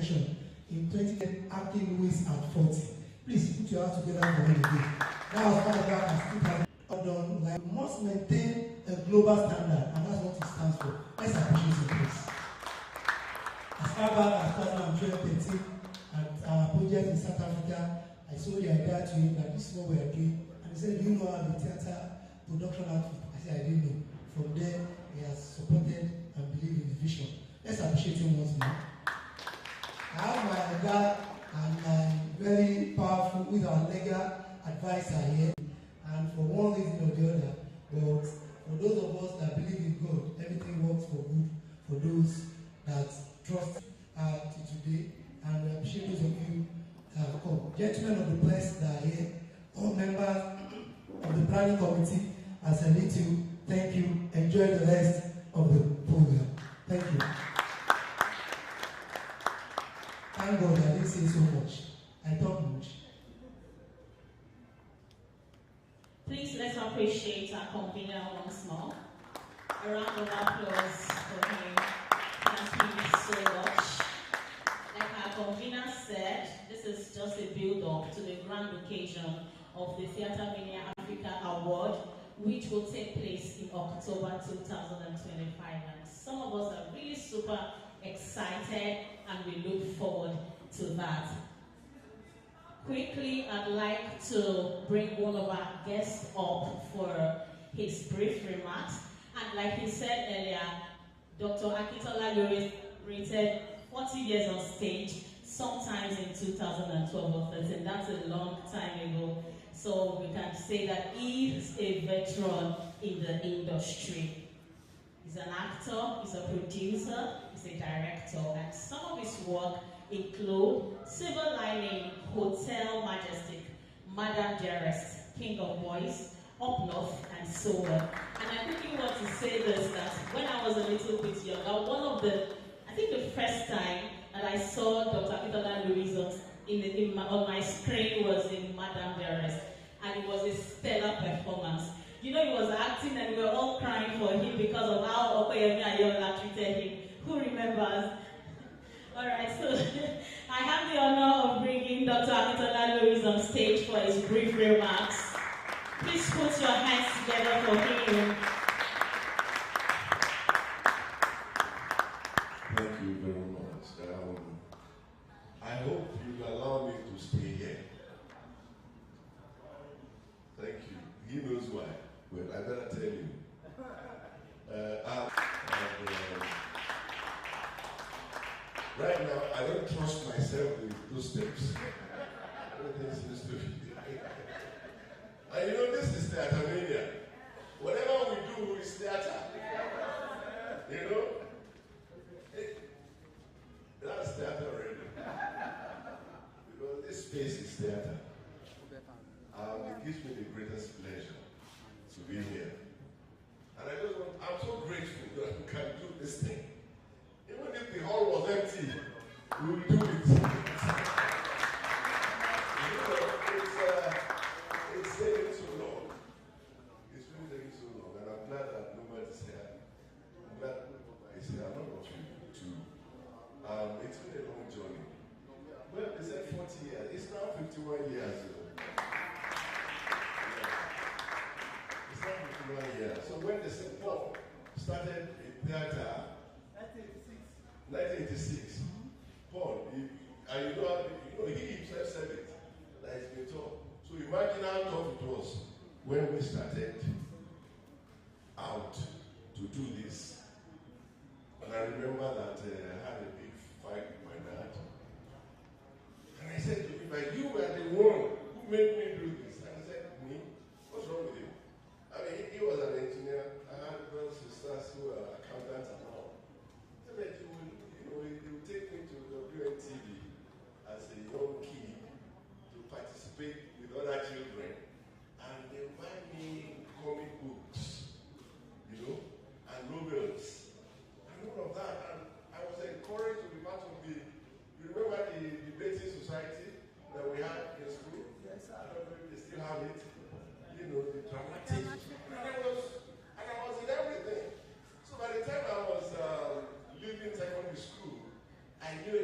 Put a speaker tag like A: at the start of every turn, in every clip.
A: nomination in 2010 Acting Louis at 40. Please put your hands together for him again. That was one of that has done. Like, we must maintain a global standard, and that's what it stands for. Let's appreciate it, please. As far back as 2013, at our project in South Africa, I saw the idea to him that this is what we are doing. And he said, "Do you know how the theatre production outfit?" I said, "I didn't know." From there, he has supported and believed in the vision. Let's appreciate him once more. I have my legal and my very powerful, with our legal advisor here. And for one reason or the other, but for those of us that believe in God, everything works for good for those that trust to today. And we appreciate those of you that have come. Gentlemen of the press that are here, all members of the planning committee, as I need to thank you. Enjoy the rest of the program. Thank you. Thank God I didn't say so much. I talk much.
B: Please let's appreciate our convener once more. A round of applause for him. Thank you so much. Like our convener said, this is just a build-up to the grand occasion of the Theatremania Africa Award, which will take place in October 2025. And some of us are really super excited and we look forward to that. Quickly, I'd like to bring one of our guests up for his brief remarks. And like he said earlier, Dr. Akintola Lewis rated 40 years on stage, sometimes in 2012 or 13. That's a long time ago. So we can say that he is a veteran in the industry. He's an actor, he's a producer, he's a director, and some of his work include Silver Lining, Hotel Majestic, Madame Dearest, King of Boys, Up North, and so on. And I quickly want to say this, that when I was a little bit younger, I think the first time that I saw Dr. Akintola Louis on my screen was in Madame Dearest, and it was a stellar performance. You know, he was acting and we were all crying for him because of how Okoyemi Ayola treated him. Who remembers? Alright, so I have the honor of bringing Dr. Akintola Louis on stage for his brief remarks. Please put your hands together for him.
C: Thank you very much. I hope you allow me to stay here. Thank you. He knows why. Well, I better tell you. Right now, I don't trust myself with those steps. Everything seems to be. And you know, this is Theatremania. Whatever we do is theater. You know? That's theater already. Because this space is theater. It gives me the greatest pleasure to be here. And I'm so grateful that we can do this thing. Even if the hall was empty, we will do it. You know, it's taking so long. It's really taking so long. And I'm glad that nobody's here. I'm glad nobody is here. I'm not of you too. It's been a long journey. Well, they said 40 years. It's now 51 years. It's now 51 years. So when they said Paul started in theater, 1986. Paul, he himself said it, that it's been tough. So imagine how tough it was when we started out to do this. And I remember that I had a big fight with my dad. And I said to him, "But you were the one who made me do this." And he said, "Me? What's wrong with you?" I mean, he was an engineer. I had brothers and sisters who were accountants and all. So that he would take me to WNTV as a young kid to participate with other children. And they would buy me comic books, and novels, and all of that. And I was encouraged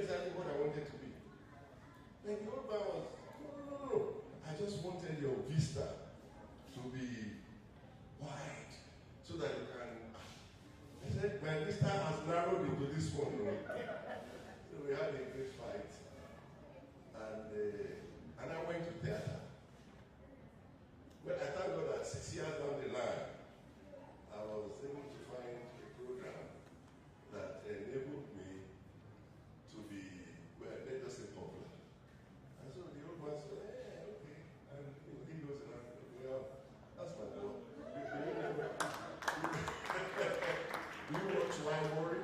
C: exactly what I wanted to be. Like the old man was, no. I just wanted your vista to be wide so that you can. I said, my vista has narrowed into this one. So we had a great fight. And I went to theater. Well, I thank God that 6 years down the line, I was able to find a program that enabled me to be, well, let us say popular. And so the old man said, hey, okay. And he goes around, well, that's my job. Do you watch Why Worry?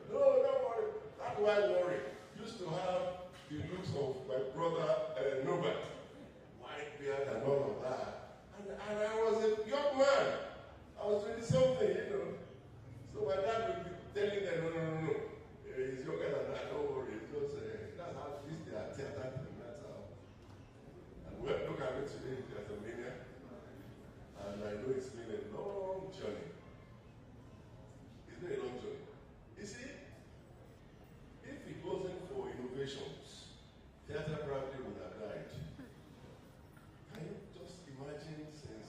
C: No, don't worry. That's why worry. Used to have the looks of my brother Nobel, white beard and all of that. And I was a young man. I was doing something. So my dad would be telling them, no. He's younger than that, don't worry. Just, that's how this is their theater thing. That's how. And well, look at me today in Theatremania. And I know it's been a long journey. It's been a long journey. You see, if it wasn't for innovations, theater probably would have died. Can you just imagine since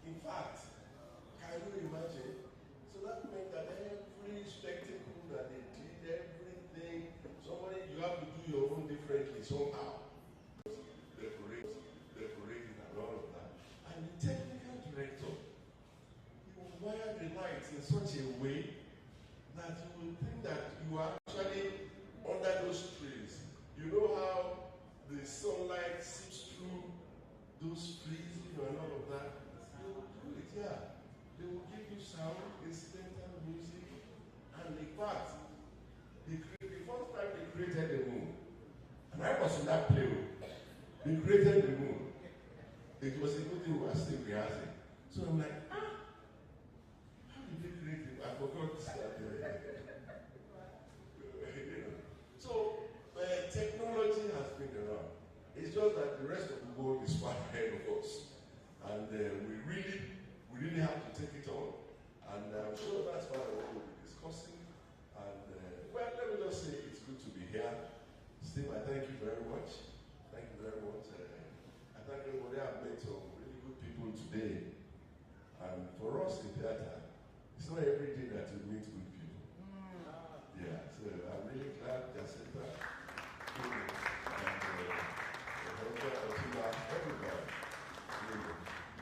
C: in fact, can you imagine? So that meant that every spectacle that they did, everything, you have to do your own differently somehow. Decorating and all of that. And the technical director, he will wire the lights in such a way that you will think that you are actually under those trees. You know how the sunlight seeps through those trees, and all of that. They will do it, yeah. They will give you sound, incidental music, and in fact, the first time they created the moon, and I was in that play. They created the moon. It was a good thing we were still rehearsing. So I'm like, how did they create it? I forgot that. So technology has been around. It's just that the rest of the world is far ahead of us. And we really have to take it on. And I'm sure that's what we'll be discussing. And well, let me just say it's good to be here. Steve, I thank you very much. Thank you very much. I thank everybody. I've met some really good people today. And for us in theater, it's not every day that you meet good people. Yeah, so I'm really glad Jacinta, and everybody.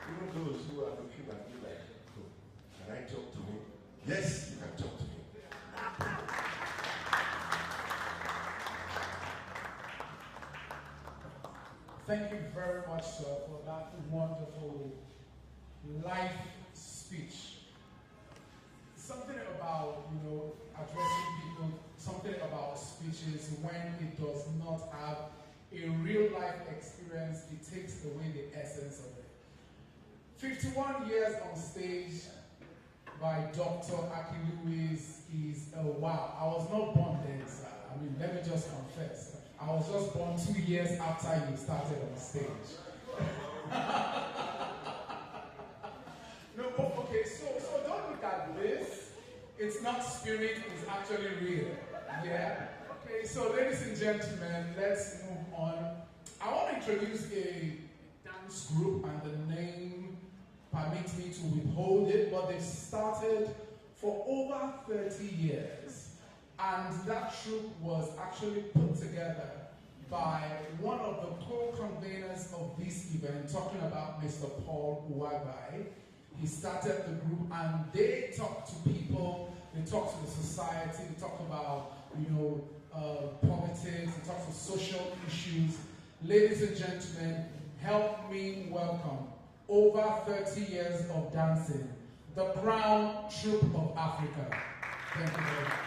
C: Even those who are looking at me like, oh, can I talk to him? Yes, you can talk to him.
D: Thank you very much, sir, for that wonderful life speech. Something about, addressing people, something about speeches when it does not have a real life experience, it takes away the essence of it. 51 years on stage by Dr. Aki Lewis is a wow. I was not born then, sir. I mean, let me just confess. I was just born 2 years after you started on stage. No, okay, so don't look at this. It's not spirit, it's actually real. Yeah? Okay, so ladies and gentlemen, let's move on. I want to introduce a dance group, and the name permits me to withhold it, but they've started for over 30 years. And that troupe was actually put together by one of the co-conveners of this event, talking about Mr. Paul Uwabai. He started the group and they talk to people, they talk to the society, they talk about, politics, they talk to social issues. Ladies and gentlemen, help me welcome, over 30 years of dancing, the Crown Troupe of Africa. Thank you very much.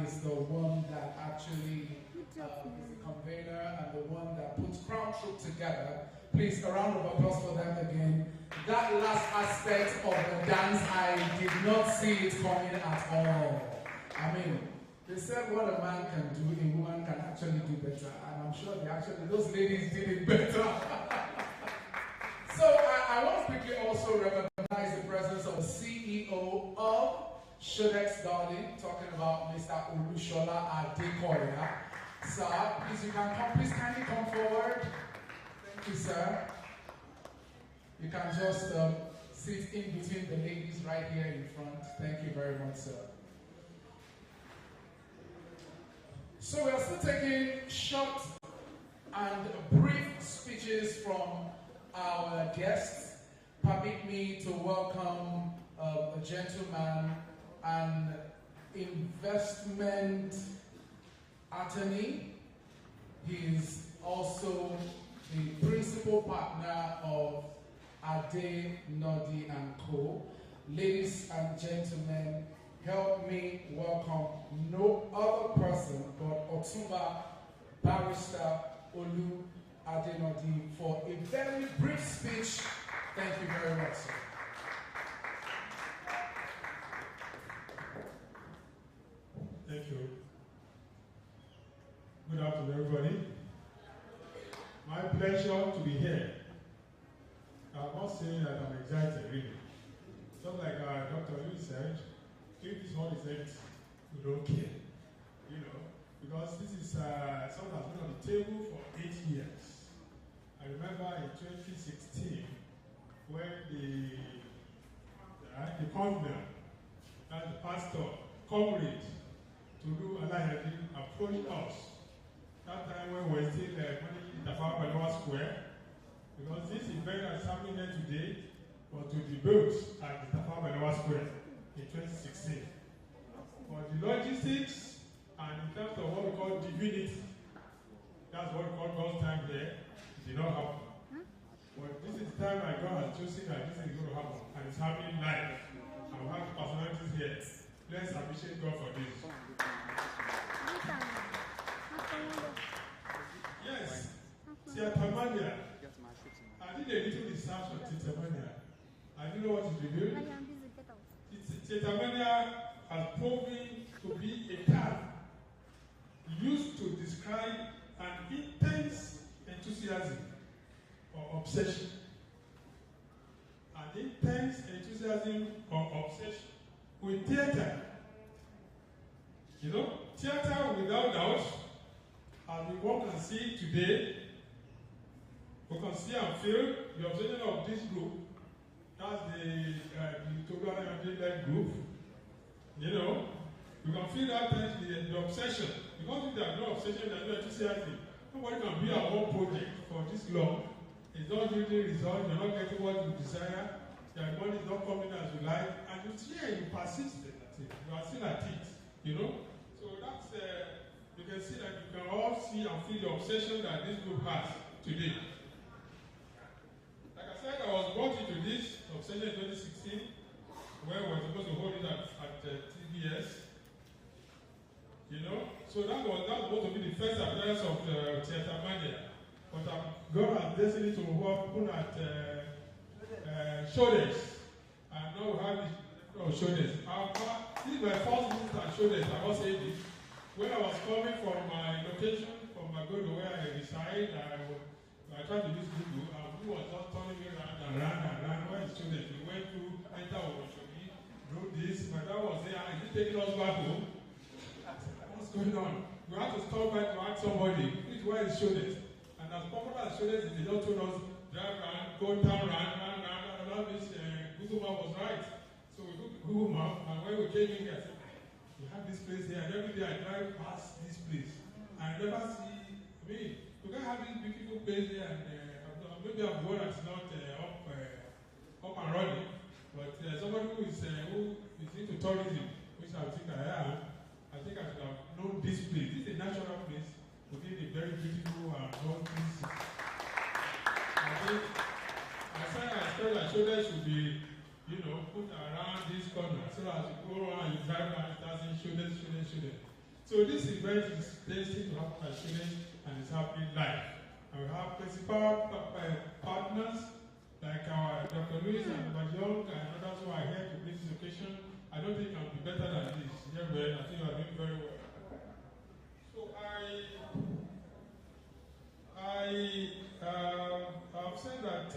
D: Is the one that actually is the convener and the one that puts Crown Troop together. Please, a round of applause for them again. That last aspect of the dance, I did not see it coming at all. I mean, they said what a man can do, a woman can actually do better. And I'm sure those ladies did it better. So I want to quickly also recognize the presence of the CEO of Shodex Darling, talking about Mr. Olushola Adekoya. Sir, please, you can come, please kindly come forward. Thank you, sir. You can just sit in between the ladies right here in front. Thank you very much, sir. So we are still taking short and brief speeches from our guests. Permit me to welcome a gentleman and investment attorney. He is also the principal partner of Ade, Nodi and Co. Ladies and gentlemen, help me welcome no other person but Otumba Barrister Olu Adenodi for a very brief speech. Thank you very much, sir.
E: Thank you. Good afternoon, everybody. My pleasure to be here. I must say that I'm excited, really. Just like Dr. Lee said, if this one is empty, we don't care. You know, because this is something that's been on the table for 8 years. I remember in 2016 when the convener and the pastor, comrade, Tulu Alayadi approached us. That time when we were still money in Tafawa Balewa Square, because this event that is happening here today was to be built at the Tafawa Balewa Square in 2016. But the logistics and in terms of what we call divinity, that's what we call God's time here, it did not happen. But this is the time that God has chosen that this is going to happen, and it's happening live. And we have personalities here. Let's appreciate God for this. Yes, Theatremania. I did a little research on Theatremania. I didn't know what it revealed. Theatremania has proven to be a term used to describe an intense enthusiasm or obsession. An intense enthusiasm or obsession with theater. You know, theater without doubt, as we walk and see today, we can see and feel the obsession of this group. That's the total led group. You know, you can feel that the obsession. Because if there is no obsession, there is no enthusiasm. Nobody can be at one project for this long. It's not really result, you're not getting what you desire, your money is not coming as you like, and you persist at it. You are still at it, you know? So that's, you can see that you can all see and feel the obsession that this group has today. Like I said, I was brought into this obsession in 2016, where we were supposed to hold it at TBS. You know? So that was supposed to be the first appearance of Theatremania. But God has destined to open at Shoulders. And now we have this Shoulders. This is my first visit at Shoulders, I must say this. When I was coming from my location, from my go to where I reside, I tried to use Google, and Google was just turning me around and around. Where is Shoulders? We went to enter Owoshoni, do this. My dad was there, is he taking us back home? What's going on? We had to stop back to ask somebody, where is Shoulders? And as popular as Shoulders, they just told us, drive around, go down, round. This Google map was right. So we took Google map, and when we came in here, I said, we have this place here, and every day I drive past this place. And I never see, we can't have this beautiful place here, and maybe I'm the one that's not up and running, but somebody who is into tourism, which I think I am, I think I should have known this place. This is a natural place within a very beautiful and golden city. I said that Shoulders should be, put around this corner. So as you go around, you drive around, it starts saying Shoulders. So this event is destined to happen at Shoulders, and it's happening live. And we have principal partners like our Dr. Louis and Bajong and others who are here to bring this occasion. I don't think it can be better than this. Yeah, I think you are doing very well. So I've said that,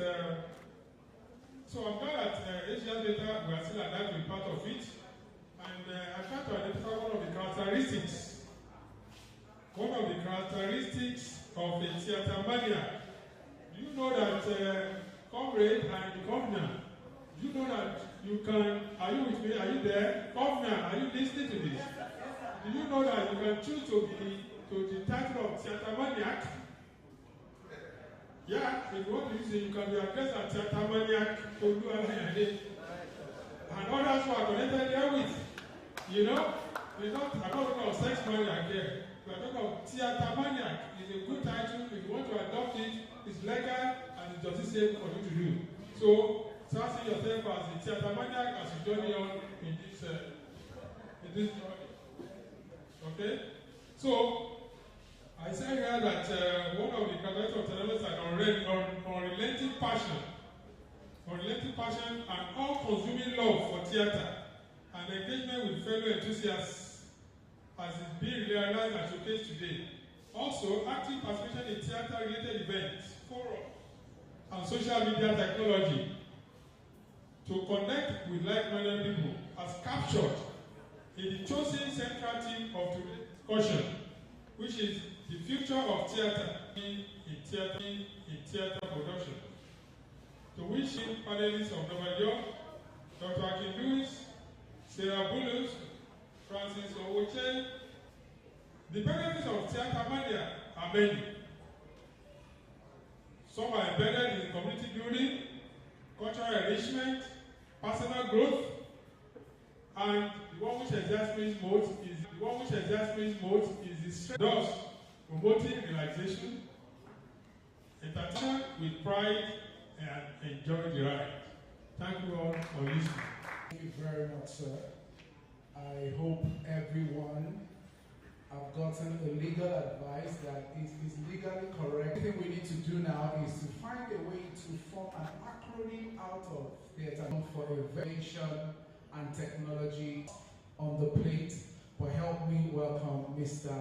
E: so I'm glad that Asian data, we are still alive to be part of it. And I try to identify one of the characteristics. One of the characteristics of a Theatremania. Do you know that, comrade and the governor, do you know that you can, are you with me? Are you there? Governor, are you listening to this? Do you know that you can choose to be to the title of Theatremania. Yeah, if you want to use it, you can be addressed as Theatremania to do and others who are connected there with. You know, I'm not talking of sex maniac here. We are talking of Theatremania. It's a good title. If you want to adopt it, it's legal and it's just the same for you to do. So, start seeing yourself as a Theatremania as you journey on in this journey. Okay? So, I said here that one of the characteristics of terrorists is unrelenting passion and all-consuming love for theatre and engagement with fellow enthusiasts as is being realized and showcased today. Also, active participation in theatre-related events, forums, and social media technology to connect with like-minded people as captured in the chosen central theme of today's discussion, which is the future of theatre in theatre production. To which panelists of Nova York, Dr. Akin Lewis, Sarah Bullock, Francis Owoche. The benefits of Theatremania are many. Some are embedded in community building, cultural enrichment, personal growth, and the one which exerts me most is the strength, thus promoting relaxation, entertainment with pride, and enjoy the ride. Thank you all for listening.
D: Thank you very much, sir. I hope everyone have gotten a legal advice that is legally correct. The thing we need to do now is to find a way to form an acronym out of theatre for innovation and technology on the plate. But help me welcome Mr.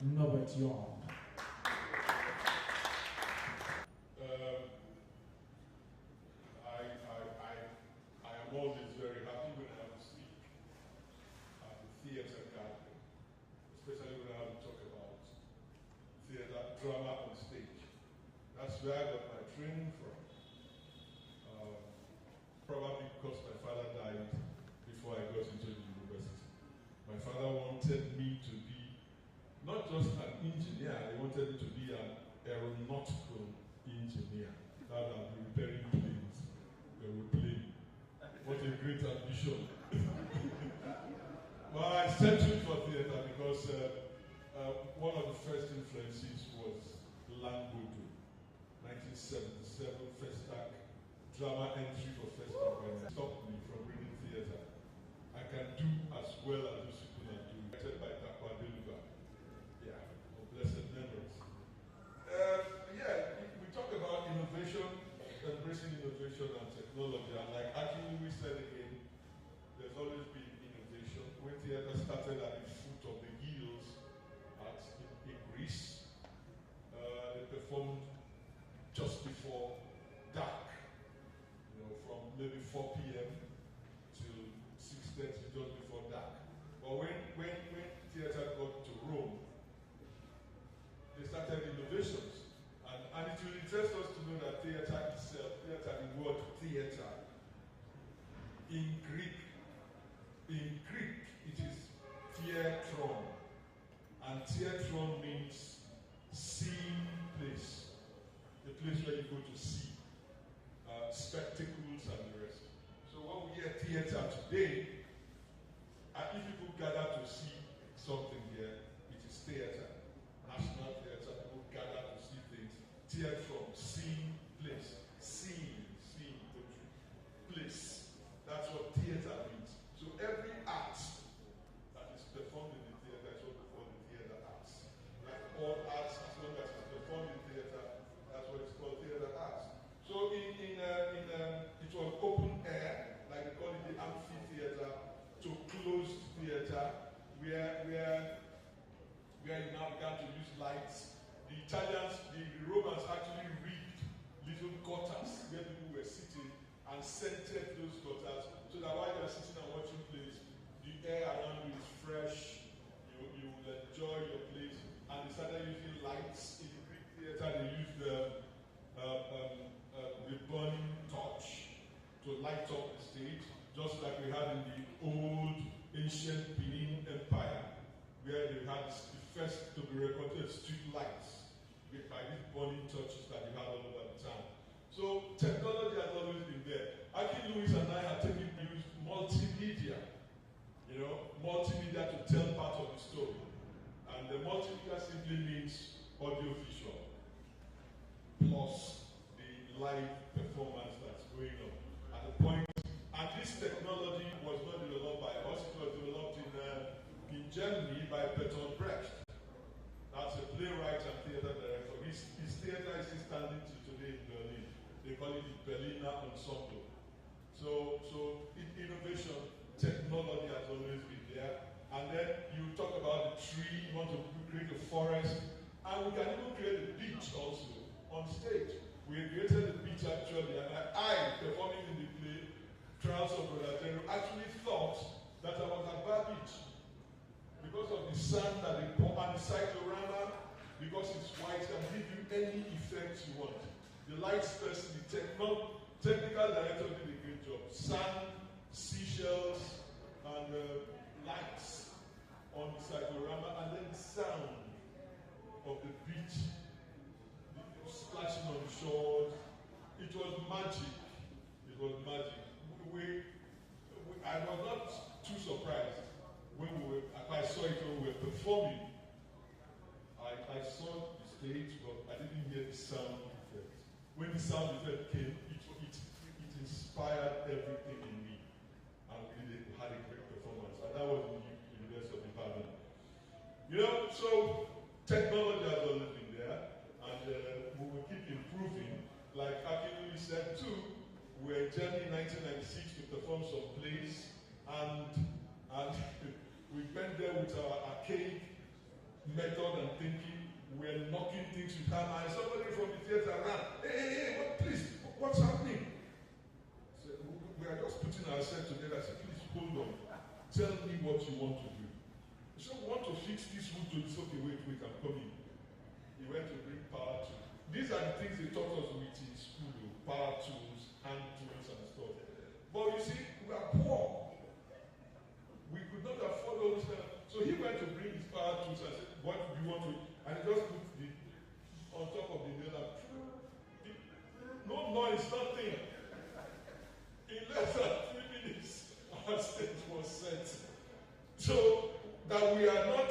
D: Norbert Young.
C: I am always very happy when I have to speak at the theatre gathering, especially when I have to talk about theatre, drama on stage. That's where I got my training from. Probably because my father died before I got into the university. My father wanted me to be not just an engineer, he wanted me to be an aeronautical engineer. That would be repairing planes, aeroplane. What a great ambition. Well, I settled for theatre because one of the first influences was Langudo, 1977 Festac drama entry for Festac. When it stopped me from reading theatre. I can do as well as those people are doing. Directed by Takwa Deluga. Yeah, of blessed memories. We talk about innovation, embracing innovation and technology, and like Akin Lewis said again, there's always been innovation. When theatre started at the foot of the hills in Greece, they performed just before dark, from maybe 4 p.m. till 6:30, just before dark. But when theatre got to Rome, they started innovations. And it will interest us to know that theatre itself, the word theatre, in Greek, it is theatron. And theatron means seeing place, the place where you go to see spectacles and the rest. So when we hear theatre today, if people gather to see something here, it is theatre. National theatre, people gather to see things. Theatron, seeing place, seeing place. That's what theatre means. So every art that is performed in the theatre is what we call the theatre arts. Like all arts, as long as it's performed in theatre, that's what it's called theatre arts. So it was open air, like they call it the amphitheatre, to closed theatre, where you now began to use lights. The Italians, the Romans actually rigged little gutters where people were sitting and scented those gutters so that while you're sitting and watching plays, the air around you is fresh, you will enjoy your place. And they started using lights in the Greek theatre. They used the burning torch to light up the stage, just like we had in the old ancient Benin Empire, where they had the
E: first to be recorded street lights by these burning torches that you have all over the town. So technology has always been there. Aki Lewis and I have taken use multimedia, multimedia to tell part of the story. And the multimedia simply means audio-visual plus the live performance that's going on. At the point, and this technology was not developed by us, it was developed in Germany by Bertolt Brecht. That's a playwright and theater director. His theater is still standing to today in Berlin. They call it the Berliner Ensemble. So innovation, technology has always been there. And then you talk about the tree, you want to create a forest, and we can even create a beach also on stage. We created a beach actually, and I performing in the play, Trials of Brother General, actually thought that I was at Bar Beach because of the sand that they pour and the cyclorama, because it's white, can give you any effect you want. The lights person, the technical director did a great job. Sand, seashells, and lights on the cyclorama, and then the sound of the beach splashing on the shores. It was magic. It was magic. I was not too surprised when I saw it when we were performing. I saw the stage, but I didn't hear the sound effect. When the sound effect came, it inspired everything in me, and we had a great performance. And that was in the University of Ibadan. So technology has always been there, and we will keep improving. Like Akinwumi said too, we were in Germany in 1996 to perform some plays, and we went there with our archaic method and thinking. We're knocking things with hammer, and somebody from the theater ran. Hey, please, what's happening? So we are just putting ourselves together. I said, please hold on. Tell me what you want to do. So we want to fix this wood to this. Okay, wait, I'm coming. He went to bring power tools. These are the things they taught us with in school: power tools, hand tools, and stuff. But you see, we are poor. We could not afford all this stuff. So he went to bring his power tools and said, what do you want to? And he just put it on top of the nail and no noise, nothing. In less than 3 minutes, our stage was set. So that we are not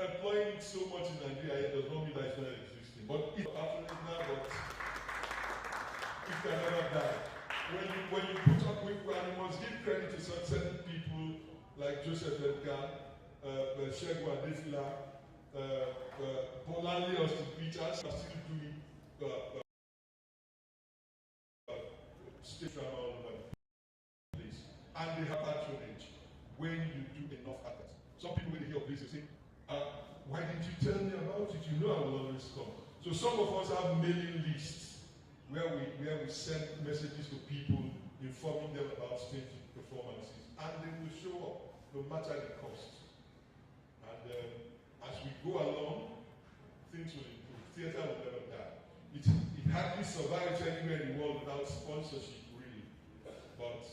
E: employing it so much in Nigeria, it does not mean that it's not existing. But it's actually now, but it can never die. When you put up with, and you must give credit to certain people like Joseph Edgar, Shegu Adefila, Bolanle Ostipichas are still doing stage drama all over the place. And they have patronage when you do enough actors. Some people, when they hear of this, they say, why didn't you tell me about it? You know I will always come. So some of us have mailing lists where we send messages to people informing them about stage performances. And they will show up, no matter the cost. And as we go along, things will improve. Theater will never die. It hardly survives anywhere in the world without sponsorship, really. But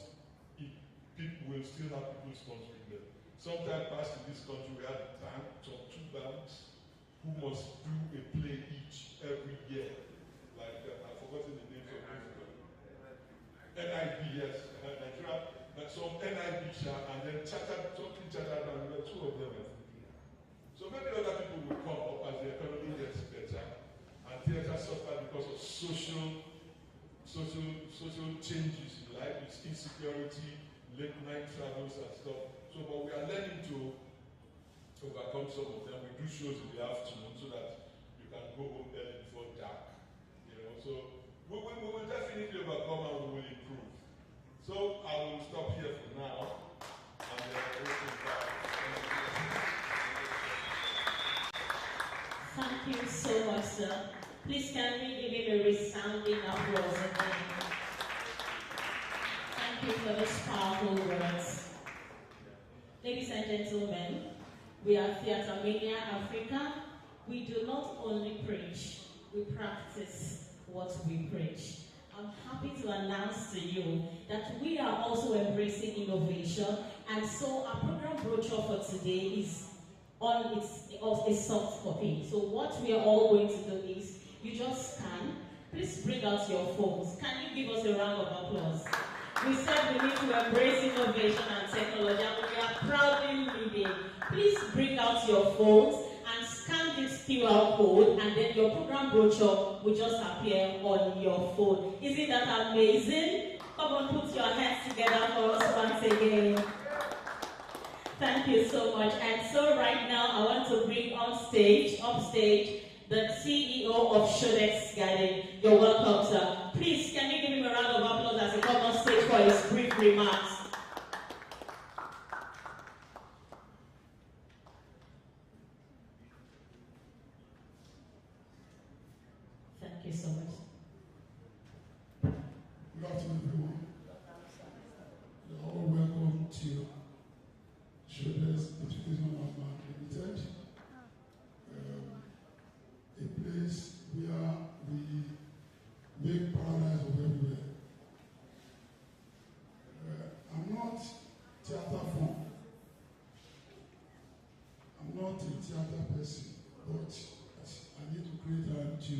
E: people will still have people sponsoring them. Sometime past in this country, we had a bank, two banks, who must do a play each every year. Like, I've forgotten the names of those. NIB, yes, Nigeria. Some NIB, and then something chartered, and there were two of them, I think. So maybe other people will come up as the economy gets better, and theater suffer because of social changes in life, it's insecurity, late night travels and stuff. So, but we are learning to overcome some of them. We do shows in the afternoon so that you can go home early before dark. So we will definitely overcome and we will improve. So I will stop here for now. And
B: thank you so much, sir. Please can we give him a resounding applause again? Thank you for those powerful words. Ladies and gentlemen, we are Theatremania Africa. We do not only preach, we practice what we preach. I'm happy to announce to you that we are also embracing innovation, and so our program brochure for today is on a soft copy. So what we are all going to do is, you just scan. Please bring out your phones. Can you give us a round of applause? We said we need to embrace innovation and technology, and we are proudly leading. Please bring out your phones and scan this QR code, and then your program brochure will just appear on your phone. Isn't that amazing? Come on, put your hands together for us once again. Thank you so much. And so right now, I want to bring upstage, the CEO of Shodex Garden. You're welcome, sir. Please, can you give him a round of applause as he comes on stage for his brief remarks? Thank you so much.
F: Good afternoon, everyone. You're all welcome to Shodex Education Limited, a place where we make paradise of everywhere. I'm not theater form. I'm not a theater person, but I need to create time to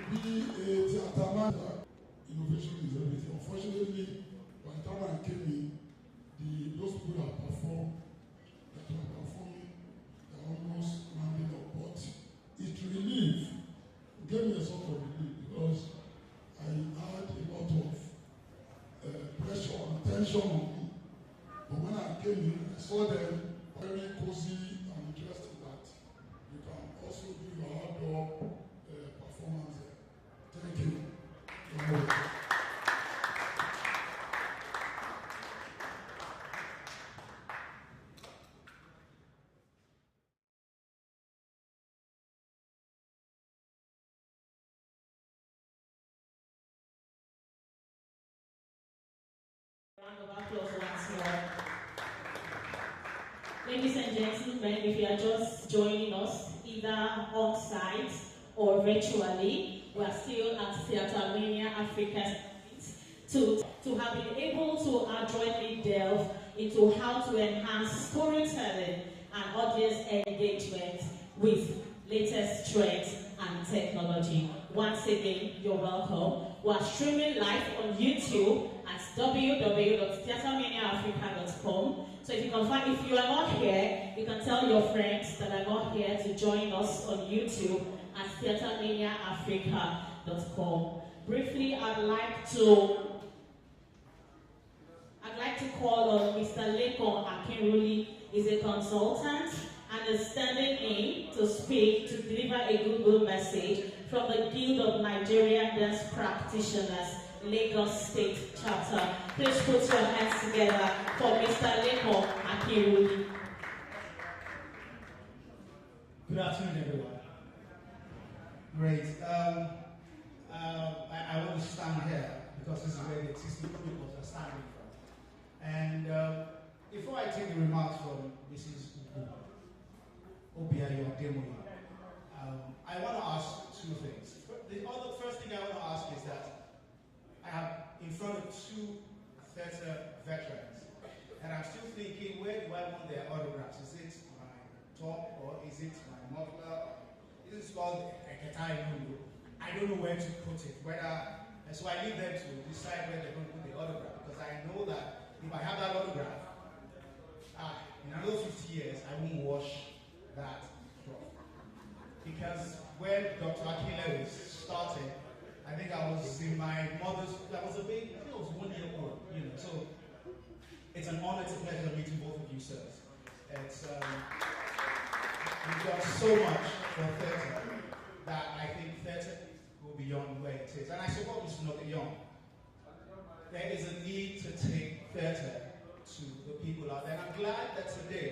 F: be a theatremania. Innovation is everything. Unfortunately, by the time I came in, those people that were performing, they're almost rounding up. But it relief, gave me a sort of relief, because I had a lot of pressure and tension on me. But when I came in, I saw them very cozy and interesting that you can also do your outdoor performance there. Thank you.
B: Round of applause once more. Ladies and gentlemen, if you are just joining us, either on site or virtually, we are still at Theatremania Africa to have been able to adroitly delve into how to enhance storytelling and audience engagement with latest trends and technology. Once again, you're welcome. We are streaming live on YouTube at www.theatremaniaafrica.com. So if you are not here, you can tell your friends that are not here to join us on YouTube at theatremaniaafrica.com. Briefly, I'd like to call on Mr. Lekon Akinruli. He's a consultant and is standing in to speak, to deliver a Google message from the Guild of Nigerian Dance Practitioners, Lagos State Chapter. Please put your hands together for Mr. Lekon Akinruli.
G: Good afternoon, everyone. Great. I want to stand here because this is where the existing protocols are standing from. And before I take the remarks from Mrs. Obiayo Ademoye, I want to ask two things. The first thing I want to ask is that I have in front of two theater veterans, and I'm still thinking, where do I want their autographs? Is it my top, or is it my muffler? This is called Eketai Nungu. I don't know where to put it. So I leave them to decide where they're going to put the autograph, because I know that if I have that autograph, in another 50 years, I won't wash that cloth. Because when Dr. Akile started, I think I was in my mother's, I was a baby, I think I was 1 year old, so it's an honor, it's a pleasure meeting both of you, sirs. It's, you've done so much for theatre that I think theatre will be beyond where it is. And I support Mr. Nokeyon. There is a need to take theatre to the people out there. And I'm glad that today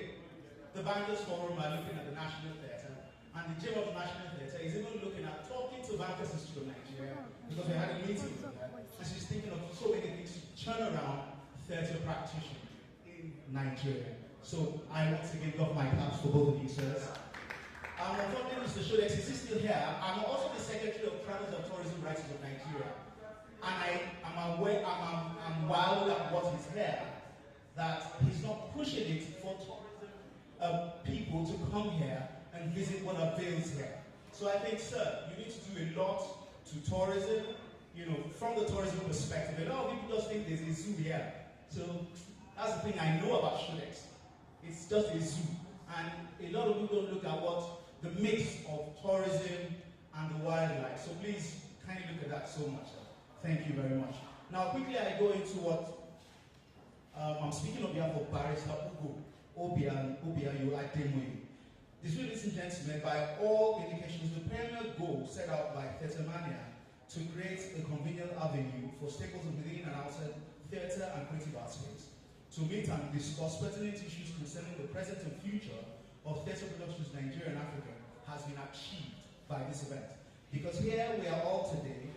G: the Bankers Forum are looking at the National Theatre, and the Gym of the National Theatre is even looking at talking to Bankers Institute of Nigeria, because we had a meeting with her, and she's thinking of so many things to turn around theatre practitioner in Nigeria. So I want to give off my claps for both of you, sirs. Unfortunately, Mr. Shodex is still here. I'm also the Secretary of Travels and Tourism Rights of Nigeria. And I'm wild at what is here. that he's not pushing it for tourism people to come here and visit what avails here. So I think, sir, you need to do a lot to tourism, from the tourism perspective. A lot of people just think there's a zoo here. So that's the thing I know about Shodex. It's just a zoo. And a lot of people don't look at what the mix of tourism and the wildlife. So please, kindly look at that so much. Thank you very much. Now, quickly I go into what I'm speaking on behalf of Barrister Ugo Obiayo Ademoye. This, ladies and gentlemen, by all indications, the premier goal set out by Theatremania to create a convenient avenue for stakeholders within and outside theatre and creative art space to meet and discuss pertinent issues concerning the present and future of theatre productions in Nigeria and Africa has been achieved by this event. Because here we are all today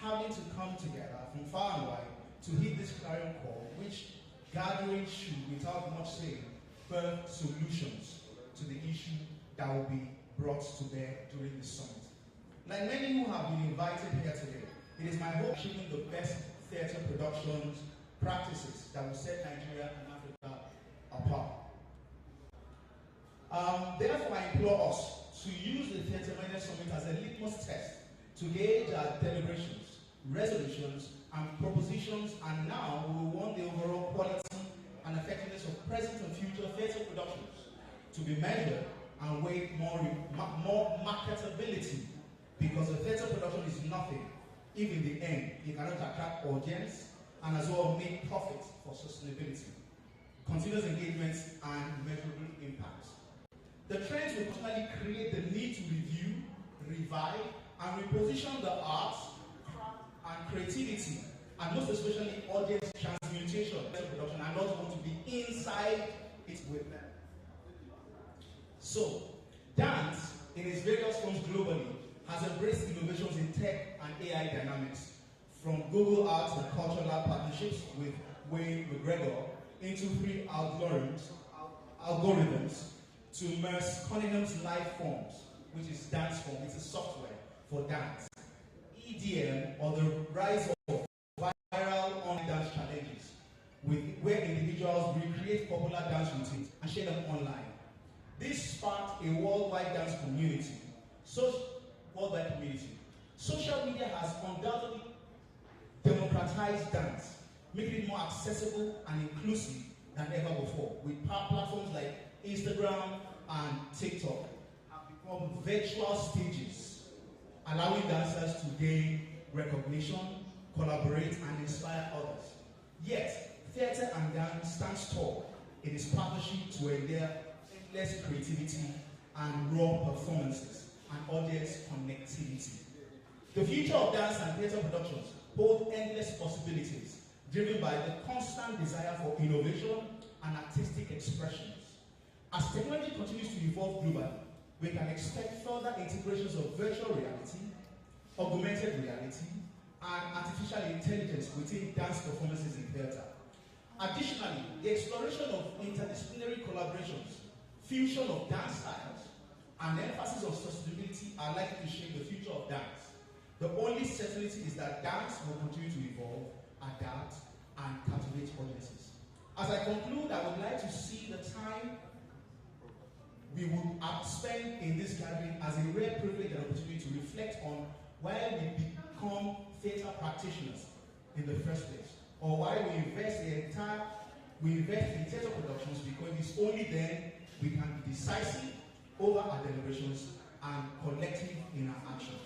G: having to come together from far and wide to hit this clarion call, which gathering should, without much saying, birth solutions to the issue that will be brought to bear during this summit. Like many who have been invited here today, it is my hope achieving the best theatre productions practices that will set Nigeria and Africa apart. Therefore, I implore us to use the Theatremania Summit as a litmus test to gauge our deliberations, resolutions, and propositions, and now we will want the overall quality and effectiveness of present and future theatre productions to be measured and weighed more marketability, because a theatre production is nothing if in the end it cannot attract audience and as well make profit for sustainability, continuous engagements, and measurable impacts. The trends will continually create the need to review, revive, and reposition the arts, craft, and creativity, and most especially audience transmutation production, and not want to be inside it with them. So, dance, in its various forms globally, has embraced innovations in tech and AI dynamics, from Google Arts and Cultural Lab partnerships with Wayne McGregor into free algorithms to Merce Cunningham's Life Forms, which is dance form. It's a software for dance. EDM, or the rise of viral online dance challenges, where individuals recreate popular dance routines and share them online. This sparked a worldwide dance community. Social media has undoubtedly democratized dance, making it more accessible and inclusive than ever before, with platforms like Instagram and TikTok have become virtual stages, allowing dancers to gain recognition, collaborate, and inspire others. Yet, theatre and dance stands tall in its partnership to endure endless creativity and raw performances and audience connectivity. The future of dance and theatre productions hold endless possibilities, driven by the constant desire for innovation and artistic expressions. As technology continues to evolve globally, we can expect further integrations of virtual reality, augmented reality, and artificial intelligence within dance performances in theatre. Additionally, the exploration of interdisciplinary collaborations, fusion of dance styles, and emphasis on sustainability are likely to shape the future of dance. The only certainty is that dance will continue to evolve, adapt, and captivate audiences. As I conclude, I would like to see the time we would spend in this gathering as a rare privilege and opportunity to reflect on why we become theatre practitioners in the first place, or why we invest in theatre productions, because it's only then we can be decisive over our deliberations and collective in our actions.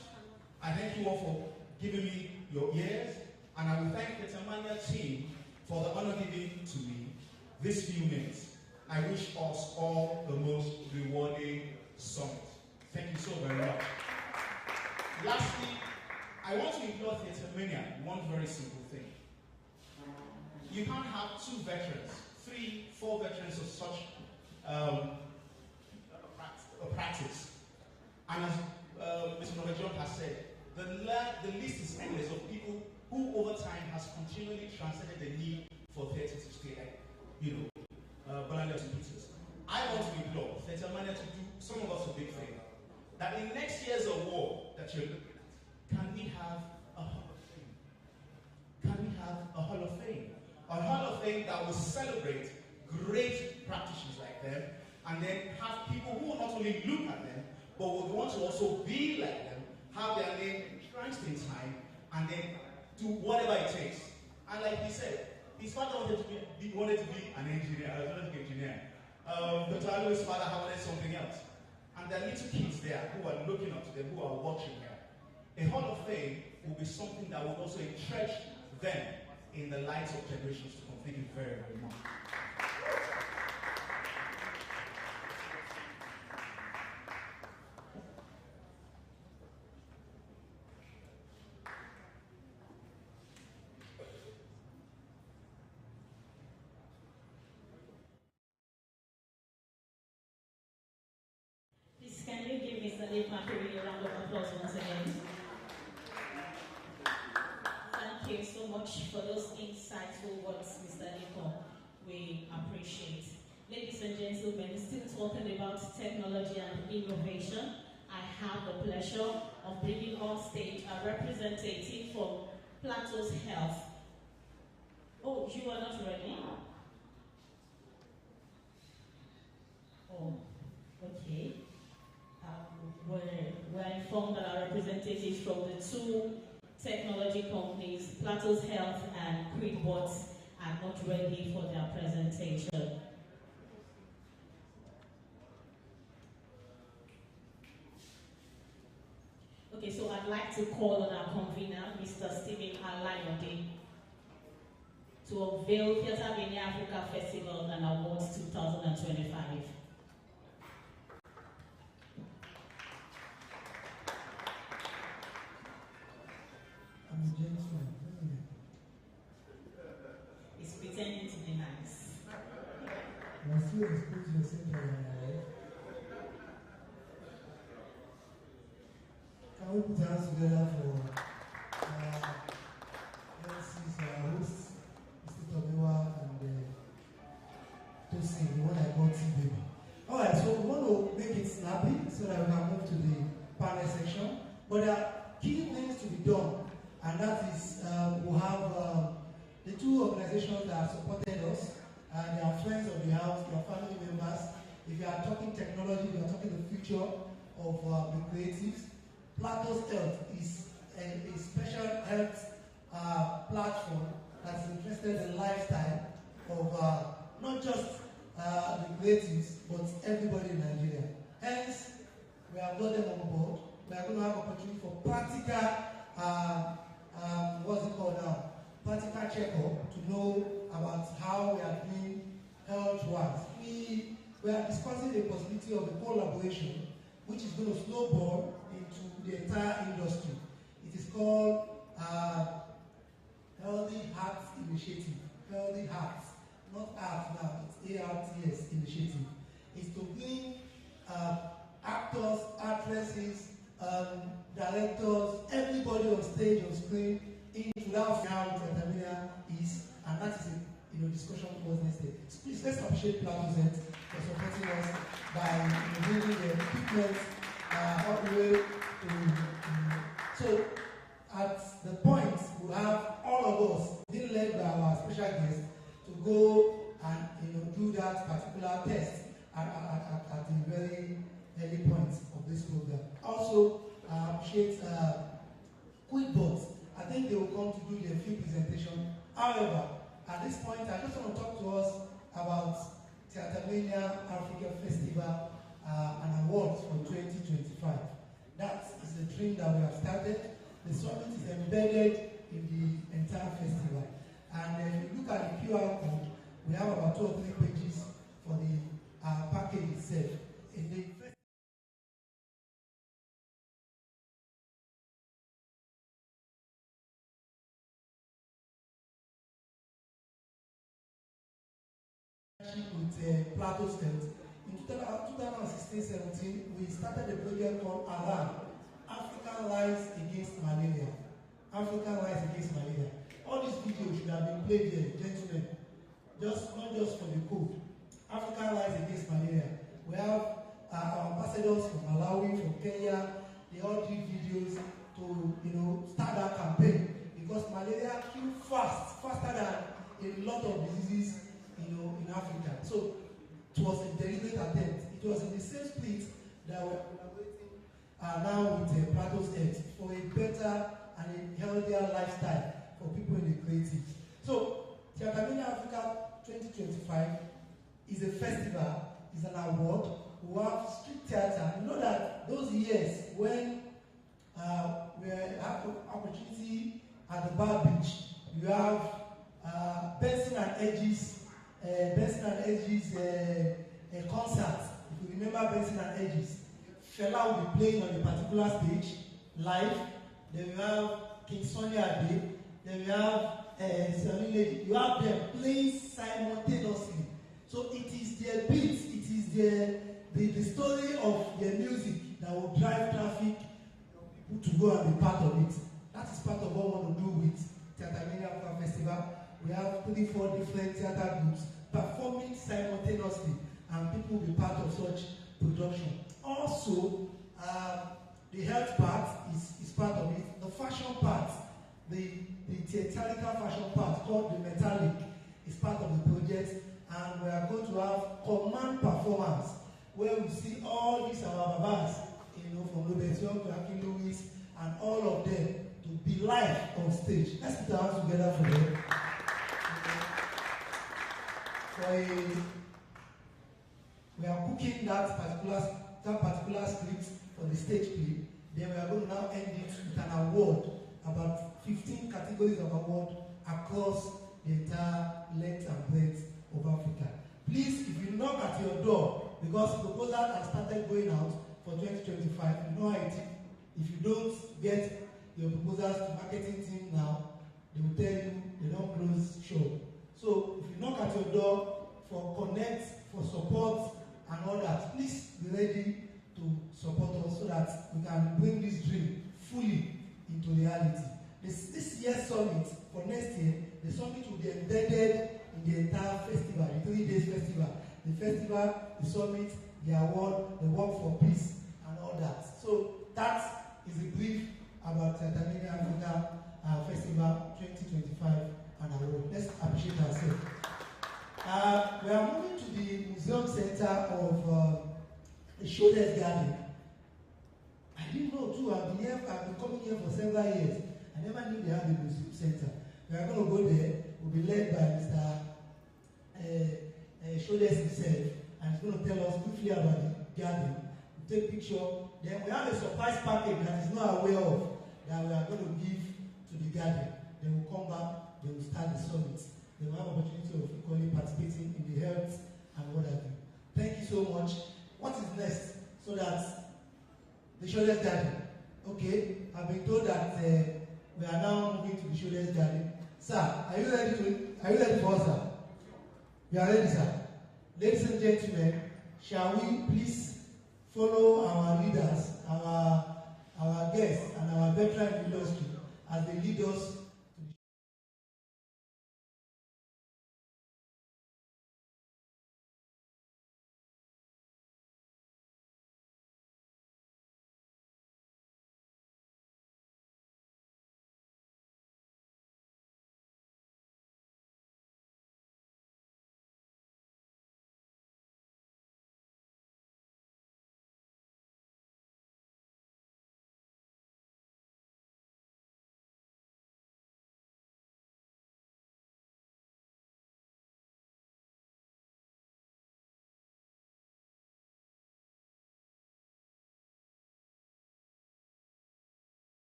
G: I thank you all for giving me your ears, and I will thank the Theatremania team for the honor given to me this few minutes. I wish us all the most rewarding summit. Thank you so very much. Lastly, I want to implore Theatremania one very simple thing. You can't have two veterans, 3, 4 veterans of such a practice. And as Mr. Novajon has said, the list is endless of people who over time has continually transcended the need for theatre to stay like, volunteers and pieces. I want to implore Theatremania to do some of us a big favor. That in next year's award that you're looking at, can we have a Hall of Fame? Can we have a Hall of Fame? A Hall of Fame that will celebrate great practitioners like them, and then have people who will not only look at them, but would want to also be like them, have their name enshrined in time, and then do whatever it takes. And like he said, his father wanted to be an engineer, a forensic engineer. Dr. Aloy's father wanted something else. And there are little kids there who are looking up to them, who are watching her. A Hall of Fame will be something that will also entrench them in the lives of generations to come. Thank you very, very much.
B: Can you give Mr. Lee Macquarie a round of applause once again? Thank you so much for those insightful words, Mr. Liko. We appreciate. Ladies and gentlemen, still talking about technology and innovation, I have the pleasure of bringing on stage a representative from Plateau's Health. Oh, you are not ready? Oh, okay. We're informed that our representatives from the two technology companies, Plateau's Health and QuickBots, are not ready for their presentation. Okay, so I'd like to call on our convener, Mr. Stephen Alayode, to unveil Theatremania Africa Festival and Awards 2025.
A: I'm a gentleman.
B: He's pretending to be nice.
A: You are still exposing yourself to your life. Can we put our hands together for LC's host, Mr. Tomewa, and Tosin, the one I got baby. Alright, so we want to make it snappy so that we can move to the panel section. But there are key things to be done, and that is we have the two organizations that have supported us. They are friends of the house, they are family members. If you are talking technology, you are talking the future of the creatives. Plateau's Health is a special health platform that's interested in the lifestyle of not just the creatives, but everybody in Nigeria. Hence, we have got them on board. We are going to have opportunity for practical, what's it called now? Practical checkup to know about how we are doing health-wise. We are discussing the possibility of a collaboration which is going to snowball into the entire industry. It is called Healthy Hearts Initiative. Healthy Hearts, not Art now, it's ARTS Initiative. It's to bring actors, actresses, directors, everybody on stage, on screen, into that how Theatremania is, and that is a discussion towards next day. So please let's appreciate Plateau's Health for supporting us by bringing the equipment all the way to. So at the point we have all of us being led by our special guest to go and do that particular test at the very early point of this program. Also, I appreciate QuickBots. I think they will come to do their few presentation. However, at this point, I just want to talk to us about Theatremania Africa Festival and awards for 2025. That is the dream that we have started. The summit is embedded in the entire festival. And if you look at the QR code, we have about 2 or 3 pages for the package itself. In the with Plateau's Health. In 2016-17, we started a project called ALAM, African Lives Against Malaria. African Lives Against Malaria. All these videos should have been played here, gentlemen. Not just for the code. African Lives Against Malaria. We have our ambassadors from Malawi, from Kenya. They all did videos to start that campaign, because malaria kills faster than a lot of diseases, in Africa. So it was a deliberate attempt. It was in the same spirit that we're collaborating now with Plato's Health for a better and a healthier lifestyle for people in the creative. So Theatremania Africa 2025 is a festival, is an award. We have street theater. You know that those years when we have the opportunity at the Bar Beach, you have Benson and Edges concert. If you remember Benson and Edges, Fela will be playing on a particular stage live. Then we have King Sonny Ade. Then we have Sunny Lady. You have them playing simultaneously. So it is their beats, it is the story of their music that will drive traffic, people to go and be part of it. That is part of what we want to do with Theatremania Africa Festival. We have 3-4 different theater groups performing simultaneously, and people will be part of such production. Also, the health part is part of it. The fashion part, the theatrical fashion part called the Metallic is part of the project, and we are going to have command performance where we see all these our babas, from Lobesion to Aki Lewis and all of them to be live on stage. Let's put our hands together for them. We are cooking that particular script for the stage play. Then we are going to now end it with an award, about 15 categories of award across the entire length and breadth of Africa. Please, if you knock at your door, because proposals have started going out for 2025, you know how it is. If you don't get your proposals to marketing team now, they will tell you they don't close show. So if you knock at your door for connect, for support and all that, please be ready to support us so that we can bring this dream fully into reality. This year's summit for next year, the summit will be embedded in the entire festival, the 3 days festival. The festival, the summit, the award, the work for peace, and all that. So that is a brief about Theatremania Africa Festival 2025 and award. Let's appreciate ourselves. We are moving to the museum center of the Shoulders Garden. I didn't know too. I've been coming here for several years. I never knew they had a museum center. We are going to go there. We'll be led by Mr. Shoulders himself, and he's going to tell us briefly about the garden. We'll take picture. Then we have a surprise package that he's not aware of that we are going to give to the garden. Then we'll come back. Then we'll start the summit. They will have opportunity of equally participating in the health and what have you. Thank you so much. What is next? So that the Shoulders Garden. Okay, I've been told that we are now moving to the Shoulders Garden. Sir, are you ready for us, sir? You are ready, sir? Ladies and gentlemen, shall we please follow our leaders, our guests, and our veteran industry as they lead us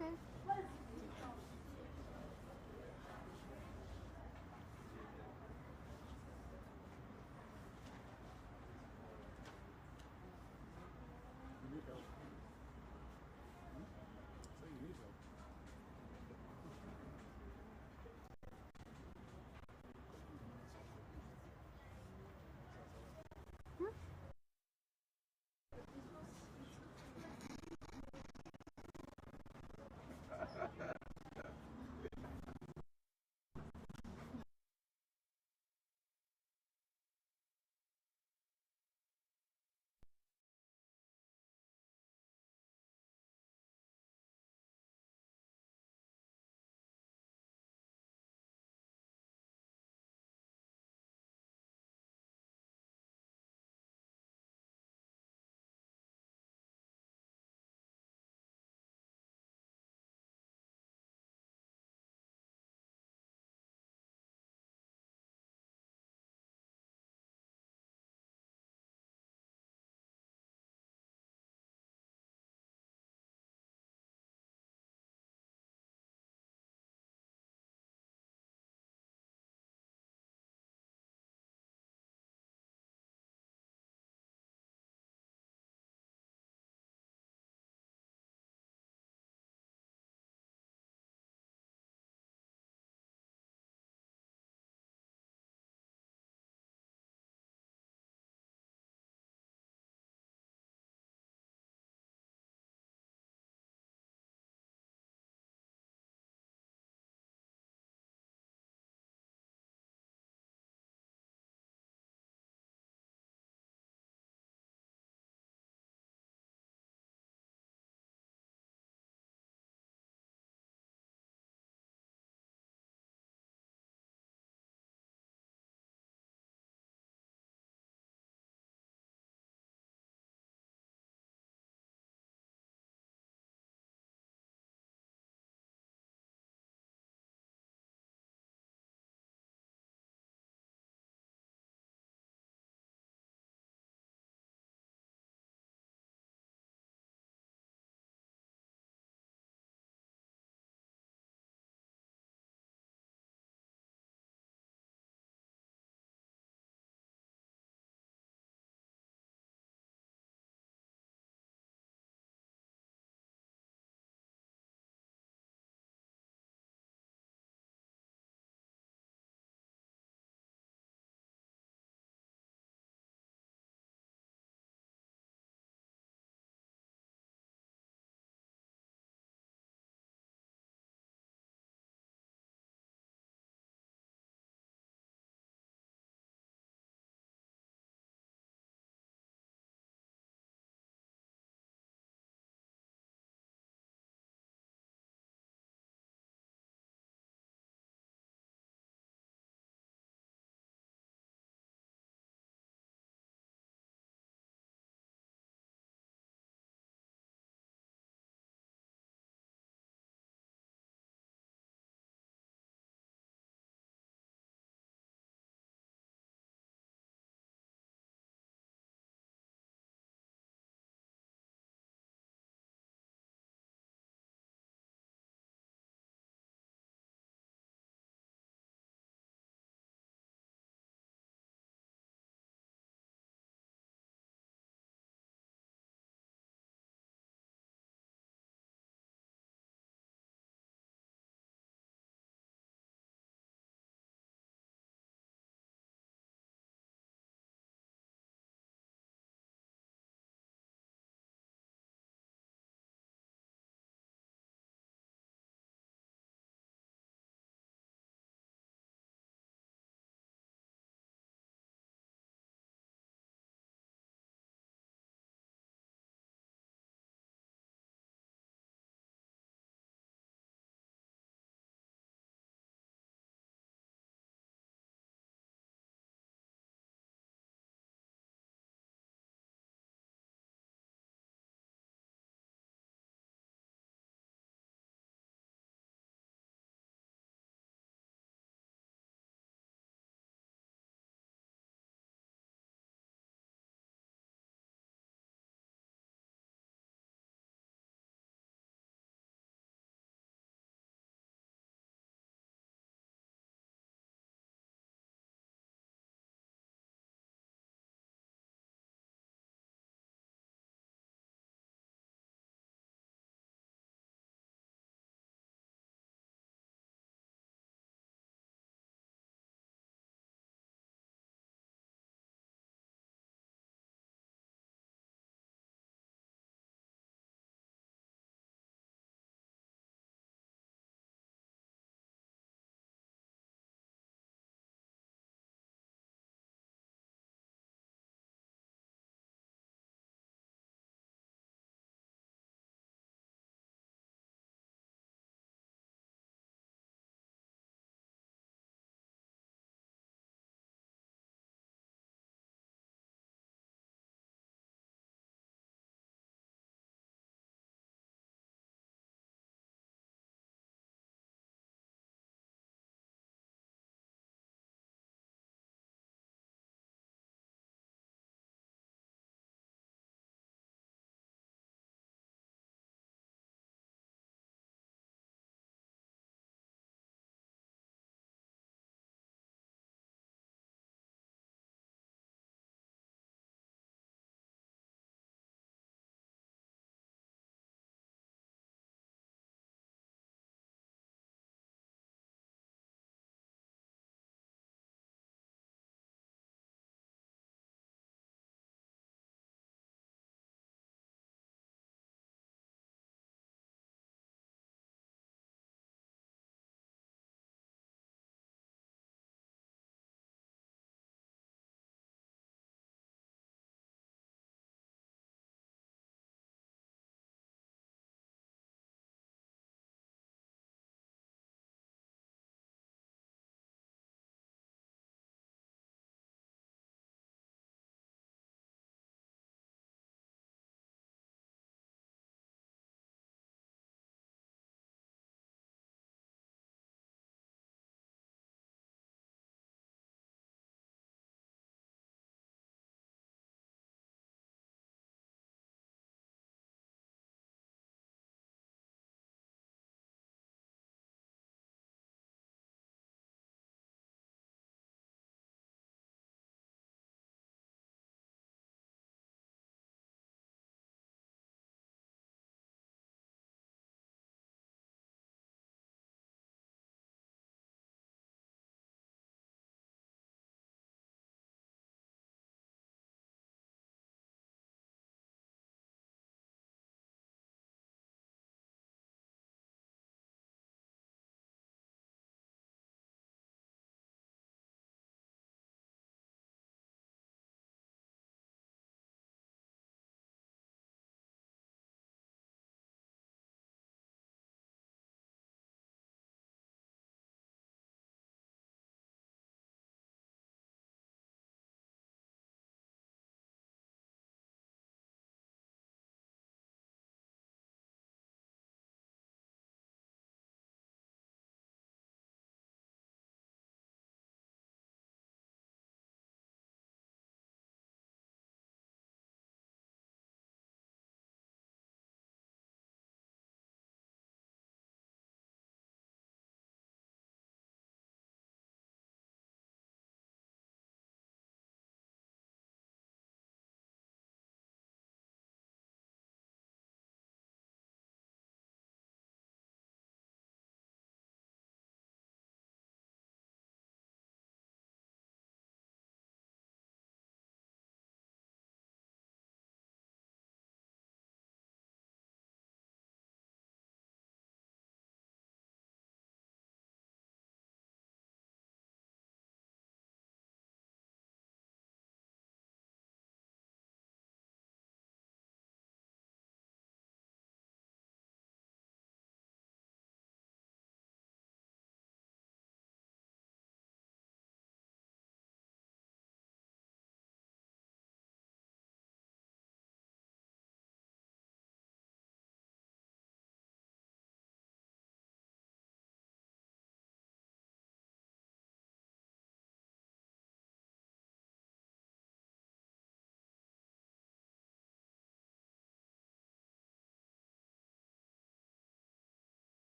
H: Okay.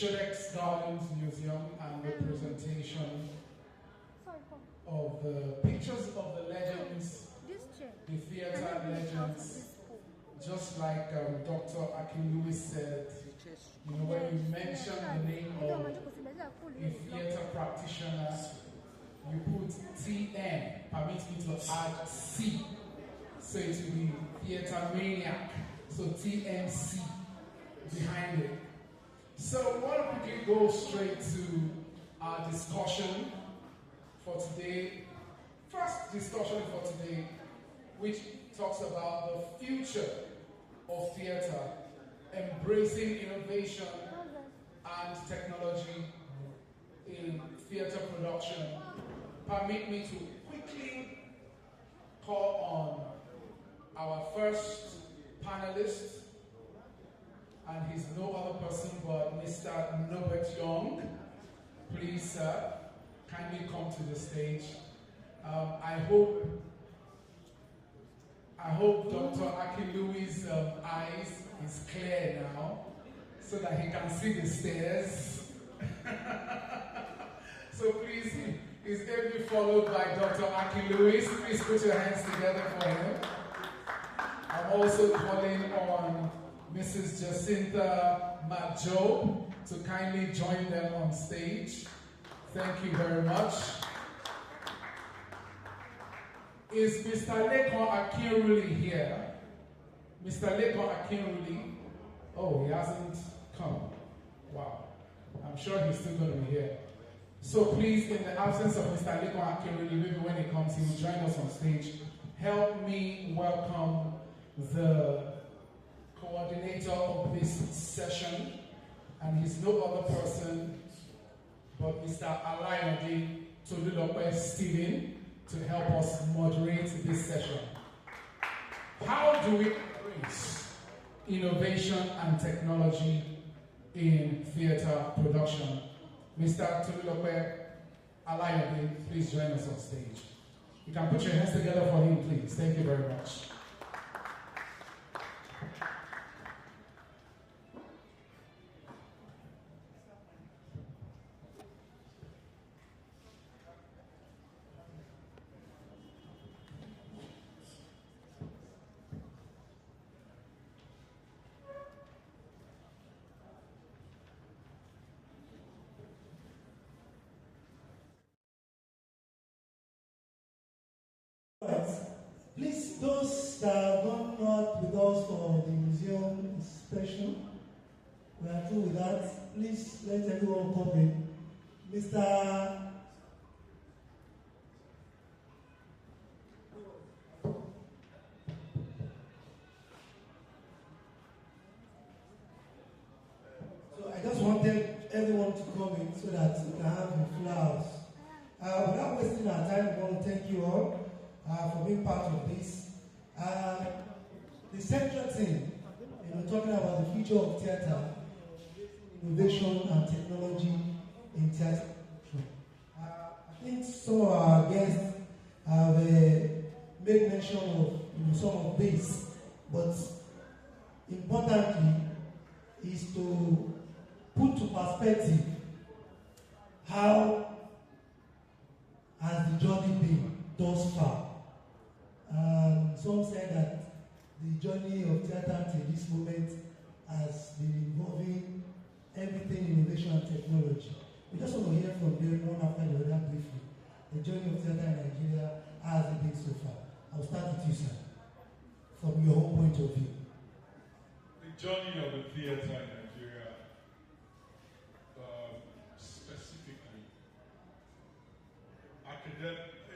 D: Shodex Gardens Museum and the presentation of the pictures of the legends, the theater legends, just like Dr. Akin Lewis said, you know, when you mention the name of a theater practitioner, you put TM, permit me to add C, so it will be Theatremania, so TMC behind it. So I want to quickly go straight to our discussion for today. First discussion for today, which talks about the future of theater, embracing innovation and technology in theater production. Permit me to quickly call on our first panelist, and he's no other person but Mr. Norbert Young. Please, sir, kindly come to the stage. I hope Dr. Akilui's eyes is clear now, so that he can see the stairs. So please, he's ably followed by Dr. Aki-Louis. Please put your hands together for him. I'm also calling on Mrs. Jacinta Majo to kindly join them on stage. Thank you very much. Is Mr. Lekon Akinruli here? Mr. Lekon Akinruli? Oh, he hasn't come. Wow. I'm sure he's still going to be here. So please, in the absence of Mr. Lekon Akinruli, maybe when he comes, he will join us on stage. Help me welcome the coordinator of this session, and he's no other person but Mr. Alayode Tolulope Stephen, to help us moderate this session. How do we embrace innovation and technology in theater production? Mr. Tolulope Alayode, please join us on stage. You can put your hands together for him, please. Thank you very much.
A: Please, those that are not with us for the museum inspection, we are through with that. Please let everyone come in. Mr. So I just wanted everyone to come in so that we can have the flowers. Without wasting our time, I want to thank you all for being part of this. The central thing, talking about the future of theater, innovation and technology in theater. I think some of our guests have made mention of some of this, but importantly is to put to perspective how has the journey been thus far. Some say that the journey of theater to this moment has been involving everything innovation and technology. We just want to hear from them one after the other briefly. The journey of theater in Nigeria, how has it been so far? I'll start with you, sir, from your own point of view.
E: The journey of the theater in Nigeria, specifically,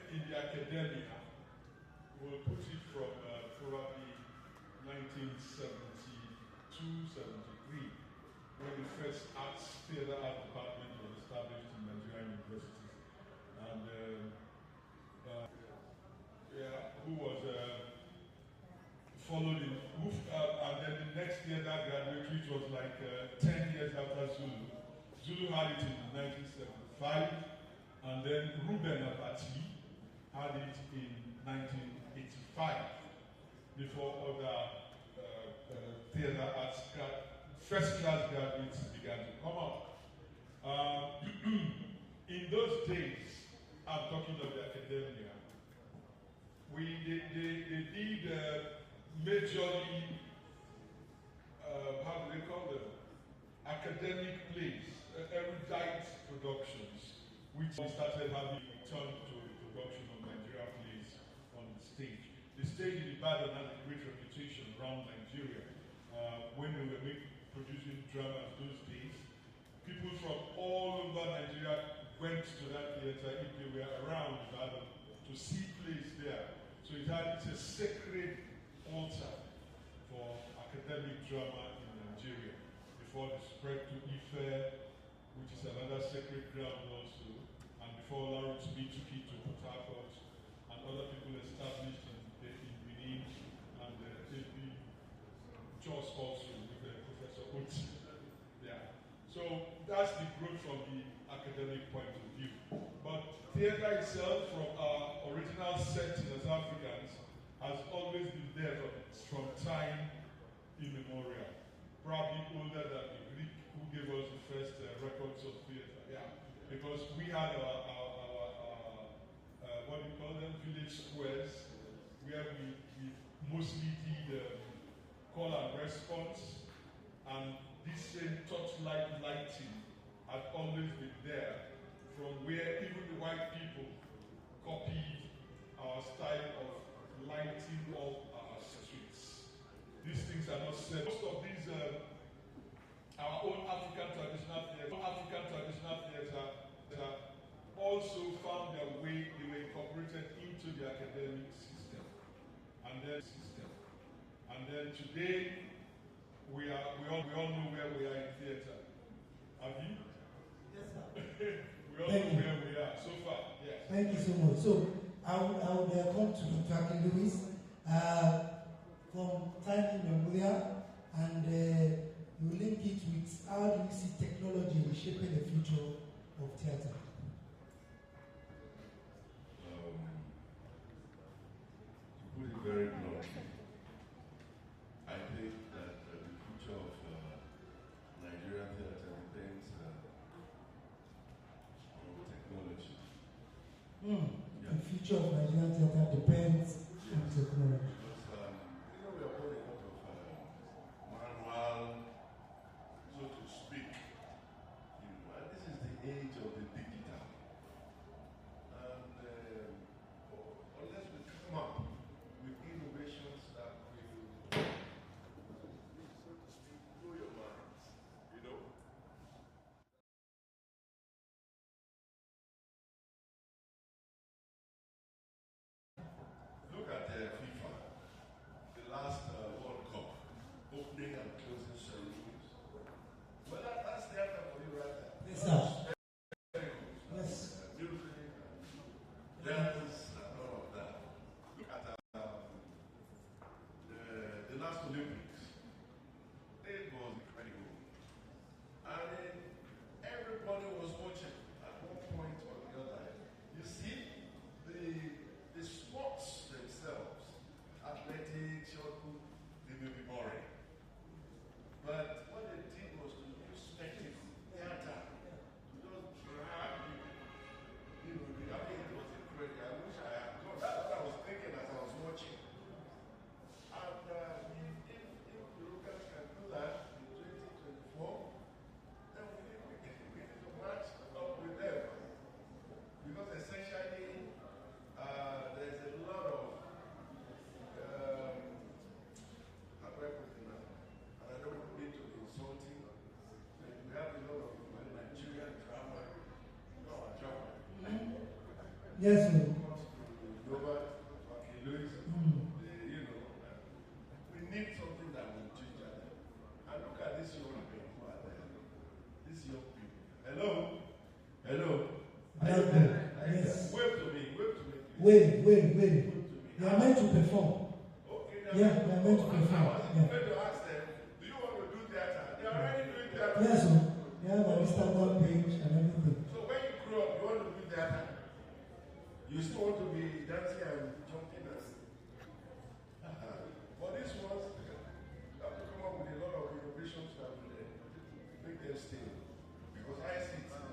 E: in the academia, we'll put it from probably 1972-73, when the first theater art department was established in Nigerian universities. And who was followed in, and then the next year that graduate, which was like 10 years after Zulu. Zulu had it in 1975, and then Ruben Abati had it in 1985, before other theater arts first-class graduates began to come up. In those days, I'm talking of the academia, they did majorly, how do they call them? Academic plays, erudite productions, which we started having returned to the production of Nigerian plays on the stage. The stage in Ibadan had a great reputation around Nigeria. When they were producing dramas those days, people from all over Nigeria went to that theater if they were around Ibadan to see plays there. So it's a sacred altar for academic drama in Nigeria before the spread to Ife, which is another sacred ground also, and before Lawrence B took it to Port Harcourt, and other people established in Benin, and Jos also with Professor Oti. Yeah. So that's the growth from the academic point of view. But theater itself, from our original setting as Africans, has always been there from time immemorial. Probably older than the Greek who gave us the first records of theater. Yeah. Because we had our what do you call them, village squares, where we mostly did call and response, and this same torchlight lighting had always been there, from where even the white people copied our style of lighting up our streets. These things are not said. Most of these, our own African traditional theater also found their way, they were incorporated into the academic system. And then today, we all know where we are in theater. Have you?
A: Yes, sir.
E: We all know where we are so far. Yes.
A: Thank you so much. So I would come to Dr. Lewis from time immemorial, and you link it with how do you see technology reshaping the future of theater?
C: To put it very bluntly, I think that the future of Nigerian theater depends on technology.
A: The future of Nigerian theater depends on technology.
C: Because, we are putting a lot of manual, so to speak. And this is the age of the digital. And unless we come up with innovations that will blow your minds, Look at FIFA, the last World Cup, opening and closing ceremonies. Well, that's theater for you right there.
A: Yes, sir.
C: Yes. Music, dance, and all of that. Look at the last Olympics. It was incredible. I mean, everybody was watching at one point or the other. You see, the sports themselves, athletics, shotput, they may be boring. But what they did was to use spectacle, theater, to just drag people. I mean, it was incredible. I wish I had gone. That's what I was thinking as I was watching. And if Europeans can do that in 2024, then we need to match up with them. Because essentially, there's a lot of, how do I put it now? And I don't mean to be insulting, but we have a lot of Nigerian drama.
A: Yes, sir.
C: Robert, Louis, we need something that will change that. And look at this young people who are there. These young people. Hello? Hello? Are you there? Are you
A: Yes.
C: there? Wave to me, please.
A: Wait.
C: Wave to me.
A: They are meant to perform.
C: Okay,
A: Yeah, they are meant to perform.
C: I was going to ask them, do you want to do theater? They are already doing theater.
A: Yes, sir. They have an Instagram page and everything.
C: So when you grow up, you want to do theater? You still want to be dancing and jumping and but this ones, you have to come up with a lot of innovations that will make them stay. Because I see it.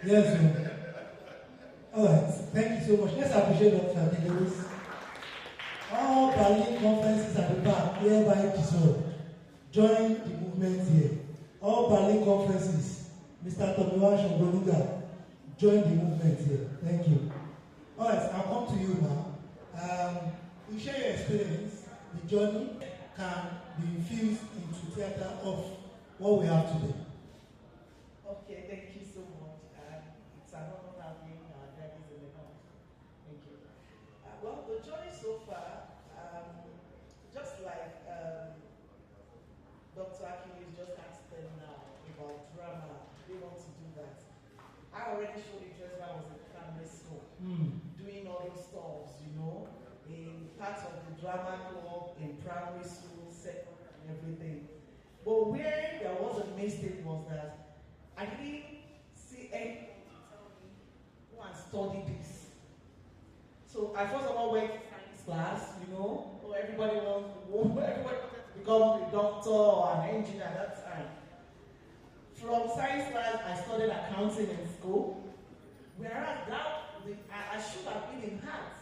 A: Yes, sir. All right, thank you so much. Let's appreciate Dr. Lewis. All Berlin conferences at the back, hereby dissolved. Join the movement here. All Berlin conferences, Mr. Tomiwa Shongonuga, join the movement here. Thank you. All right, I'll come to you now. You share your experience. The journey can be infused into theater of what we have today.
H: Okay, thank you so much. It's an honor having daddies in the house. Thank you. Well, the journey so far, just like Dr. Akili just asked them now about drama, they want to do that. I already showed interest when I was in primary school, doing all those stuffs, you know, in part of the drama club, in primary school, second, and everything. But where there was a mistake was that I didn't see any go and study this. So I first of all went to science class, you know, so everybody wanted to become a doctor or an engineer at that time. From science class, I studied accounting in school, whereas I should have been in art,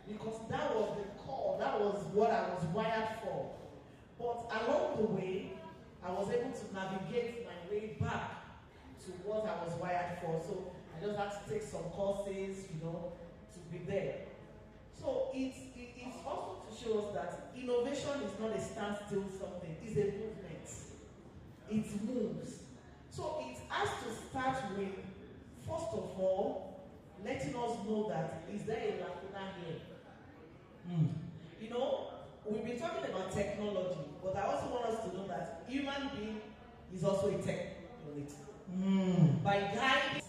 H: because that was the core, that was what I was wired for. But along the way, I was able to navigate my way back to what I was wired for. So I just had to take some courses, you know, to be there. So it's also to show us that innovation is not a standstill something, it's a movement. It moves. So it has to start with, first of all, letting us know that is there a lacuna here? You know, we've been talking about technology, but I also want us to know that human being is also a technology. By guiding.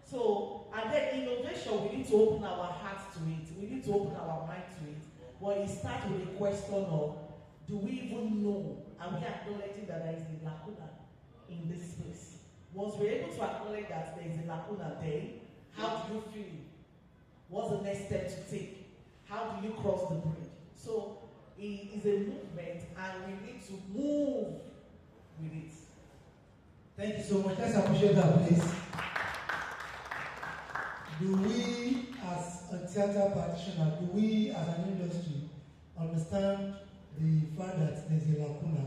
H: So, and then innovation, we need to open our hearts to it. We need to open our mind to it. But it starts with a question of, do we even know? Are we acknowledging that there is a lacuna in this place? Once we're able to acknowledge that there is a lacuna there, how do you feel? What's the next step to take? How do you cross the bridge? So, it is a movement and we need to move with it.
A: Thank you so much. Let's appreciate that, please. Do we, as a theater practitioner, do we, as an industry, understand the fact that there's a lacuna?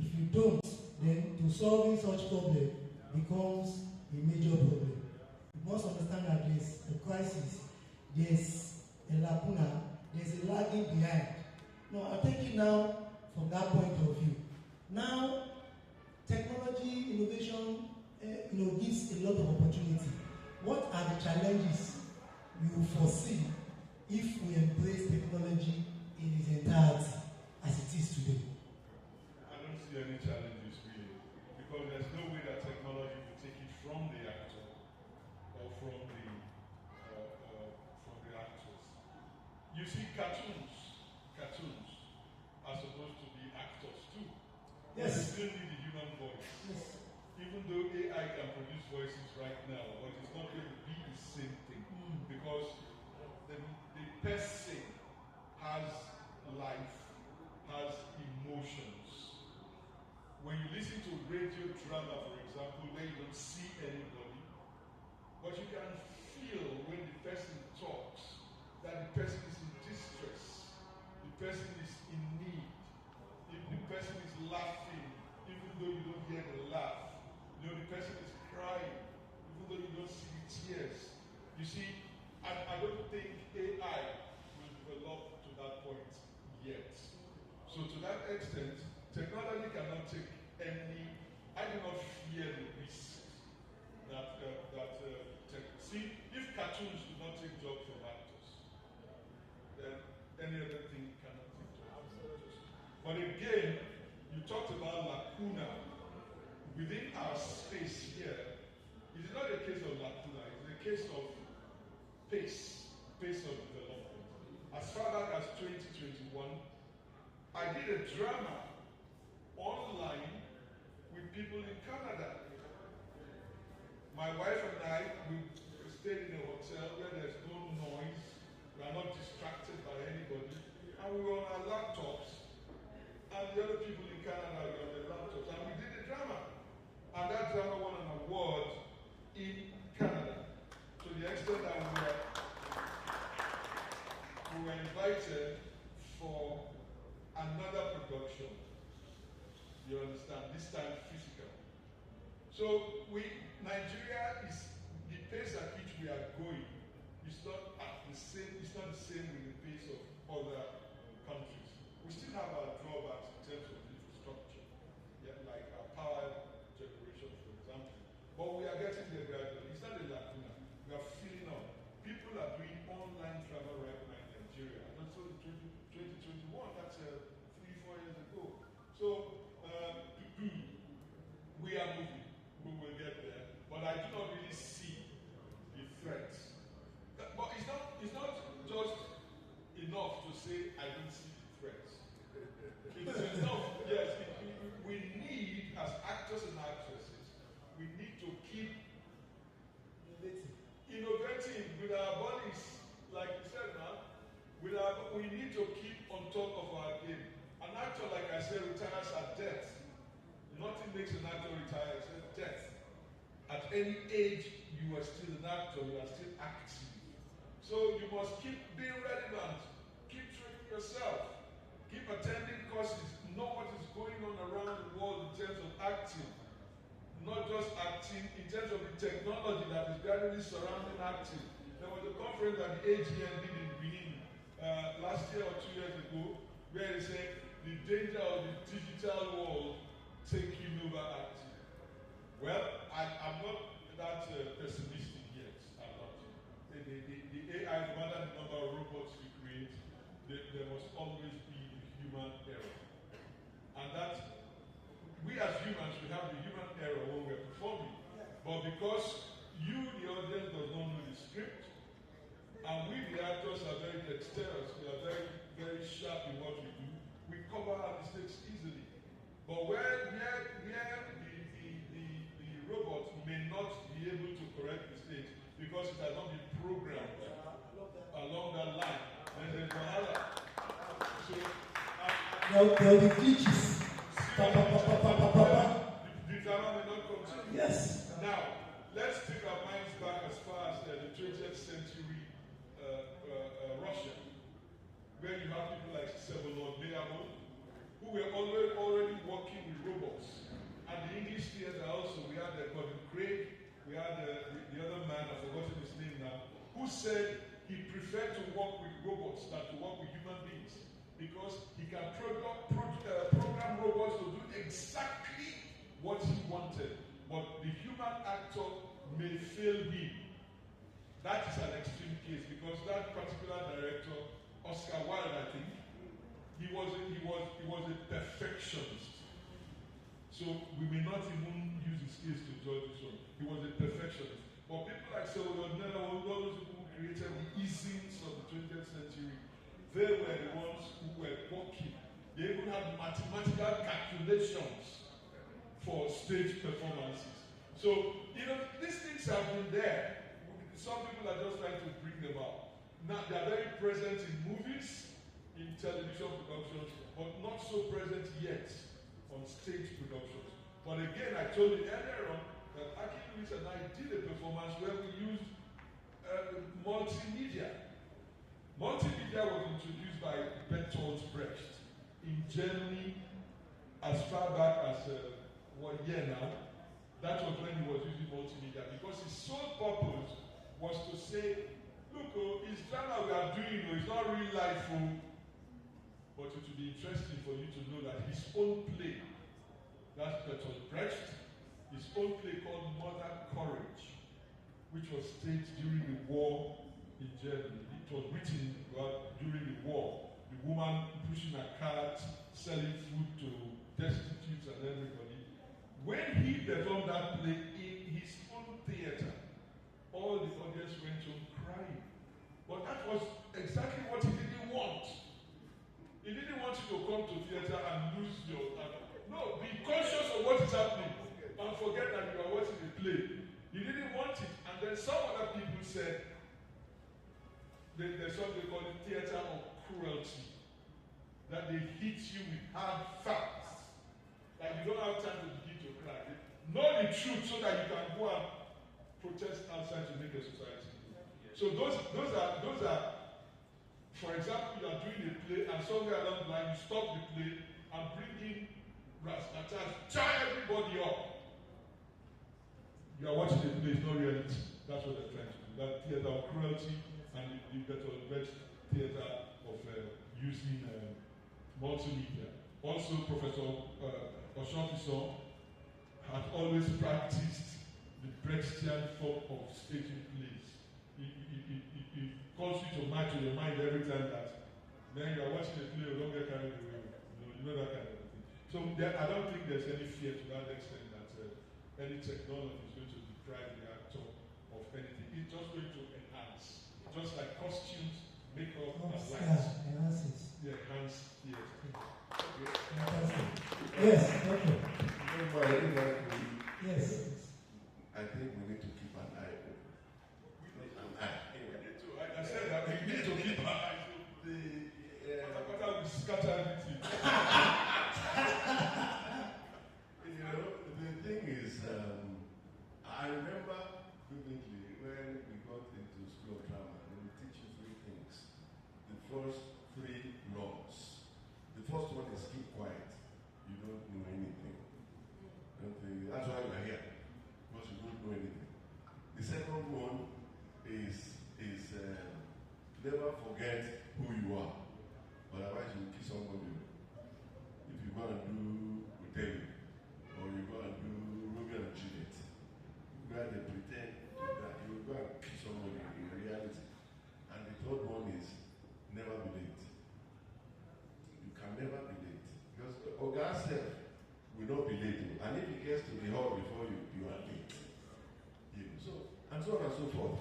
A: If you don't, then to solving such problem becomes a major problem. You must understand that there's a crisis, there's a lacuna, there's a lagging behind. Now, I'll take you now from that point of view. Now, technology, innovation, gives a lot of opportunity. What are the challenges you foresee if we embrace technology in its entirety as it is today?
I: I don't see any challenges really, because there's no way that technology will take it from the actor or from the actress. You see, cartoons are supposed to be actors too.
A: Yes.
I: But you still need the human voice.
A: Yes.
I: Even though AI can produce voices right now, but it's not going to be the same thing. Because the person has life, has emotions. When you listen to radio drama, for example, where you don't see anybody, but you can feel when the person talks that the person is in distress, the person is in need, if the person is laughing, even though you don't hear the laugh. You know, the person is crying, even though you don't see the tears. You see, I don't think AI will develop to that point yet. So to that extent, technology cannot take any, I do not fear the risk that, see, if cartoons do not take jobs from actors, then any other thing cannot take jobs from actors. But again, you talked about lacuna. Within our space here, it is not a case of lacuna, it's a case of pace of development. As far back as 2021, I did a drama online with people in Canada. My wife and I, we stayed in a hotel where there's no noise, we are not distracted by anybody, and we were on our laptops, and the other people in Canada were on their laptops, and we did a drama. And that drama won an award in Canada. invited for another production. You understand? This time physical. So Nigeria is the pace at which we are going is not at the same. It's not the same with the pace of other countries. We still have our drawbacks in terms of infrastructure, like our power generation, for example. But we are getting there gradually. It's not a lacuna. We are filling up. People are doing online travel right now in Nigeria. And also in 2021, that's 3-4 years ago. So we are moving. We will get there. But I do not really see the threats. But it's not just enough to say I don't see the threats. It's enough, yes. We need, as actors and actresses, we need to keep innovating with our bodies, like you said now. We need to keep on top of our game. An actor, like I said, retires at death. Nothing makes an actor retire except death. At any age, you are still an actor, you are still active. So you must keep being relevant, keep training yourself, keep attending courses, know what is going on around the world in terms of acting. Not just acting, in terms of the technology that is gradually surrounding acting. There was a conference that the AGN did in Benin last year or 2 years ago, where they said the danger of the digital world taking over acting. Well, I'm not that pessimistic yet. I'm not. The AI, no matter the number of robots we create, there must always be the human error. And that we as humans, we have the human error when we're performing. But because you, the audience, does not know the script, and we, the actors, are very dexterous, we are very, very sharp in what we do, we cover our mistakes easily. But where the robot may not be able to correct mistakes because it has not been programmed along that line, then there's Wahala. So,
A: there will be glitches.
I: The drama may not continue.
A: Yes.
I: Now, let's take our minds back as far as the 20th century Russia, where you have people like Vsevolod Leonov, who were already working with robots. And the English theater also, we had Gordon Craig, we had the other man, I've forgotten his name now, who said he preferred to work with robots than to work with human beings, because he can program robots to do exactly what he wanted, but the human actor may fail him. That is an extreme case, because that particular director, Oscar Wilde, I think, he was a perfectionist. So we may not even use his case to judge this one. He was a perfectionist. But people like Vsevolod Leonov, all those people who created the easings of the 20th century, they were the ones who were working. They even had mathematical calculations for stage performances. So, these things have been there. Some people are just trying to bring them out. Now, they are very present in movies, in television productions, but not so present yet on stage productions. But again, I told you earlier on that Aki Luis and I did a performance where we used multimedia. Multimedia was introduced by Bertolt Brecht in Germany as far back as 1 year now. That was when he was using multimedia, because his sole purpose was to say, look, it's drama we are doing, it's not real life, but it would be interesting for you to know that his own play, that's Bertolt Brecht, his own play called Mother Courage, which was staged during the war in Germany. It was written during the war. The woman pushing a cart, selling food to destitutes and everybody. When he performed that play in his own theater, all the audience went home crying. But that was exactly what he didn't want. He didn't want you to come to theater and lose your... no, be conscious of what is happening and forget that you are watching the play. He didn't want it. And then some other people said, there's something called theater of cruelty. That they hit you with hard facts. Like you don't have time to begin to cry. Know the truth so that you can go and protest outside to make a society. So those are For example, you are doing a play and somewhere along the line you stop the play and bring in Rascatchas, tie everybody up. You are watching a play, it's not reality. That's what they're trying to do. That theater of cruelty and the better theater of using multimedia. Also, Professor Oshantison had always practiced the Brechtian form of staging plays. It calls you to mind to your mind every time that then you are watching a play, you don't get carried away. You know that kind of thing. So I don't think there's any fear to that extent that any technology is going to deprive the actor of anything. It's just going to enhance. Just like costumes, makeup, and lights.
A: Yeah, enhance it.
I: Yeah, enhance theater. Okay.
A: Yes, okay. Yes.
C: I think we need to keep an eye open.
I: I said that we need to keep our eyes open. Will scatter everything.
C: You know, the thing is, I remember vividly when we got into school of drama, they would teach you three things. The first three laws. The first one is keep quiet. You don't know anything. That's why you are here, because you don't know anything. The second one is never forget who you are. Otherwise, you will kill somebody. If you go and do Othello, or you go and do Romeo and Juliet, where they pretend that you will go and kill somebody in reality. And the third one is never be late. You can never be late. Because Oga self will not be late. And if he gets to the hall before you, you are late. So, and so on and so forth.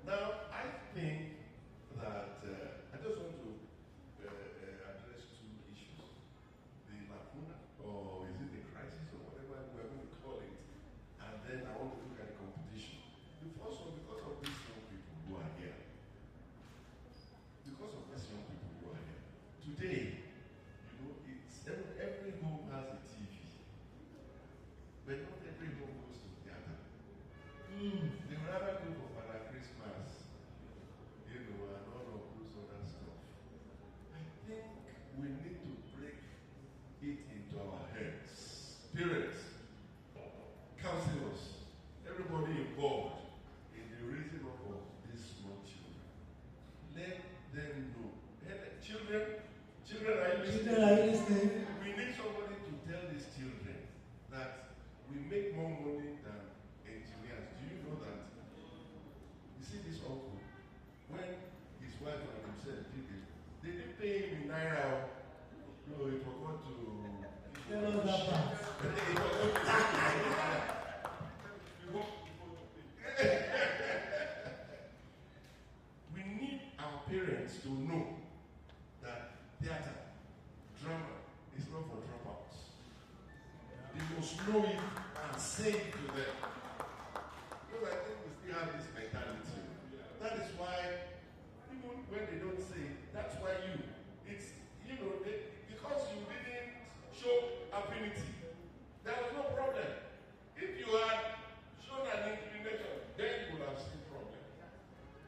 C: Now, I think that I just want to address two issues. The lacuna, or is it the crisis, or whatever we're going to call it. And then I want to look at the competition. The first one, because of these young people who are here. Because of these young people who are here. Today, you know, it's every home has a TV. But not every home goes to theater. They would rather go for Father Christmas, you know, and all of those other stuff. I think we need to break it into our heads. Parents, counselors, everybody involved in the raising up of these small children. Let them know. Children are listening. We need somebody to tell these children that we make more money than engineers. Do you know that? You see this uncle, when his wife and himself did it, they didn't pay him in Naira. No, he forgot to
A: Tell us that part.
C: We need our parents to know that theater, drama, is not for dropouts. They must know it and say it to them. Because I think we still have this mentality. That is why, even when they don't say it, that's why it's, you know, because you didn't show affinity, there was no problem. If you had shown an inclination, then you would have seen problem.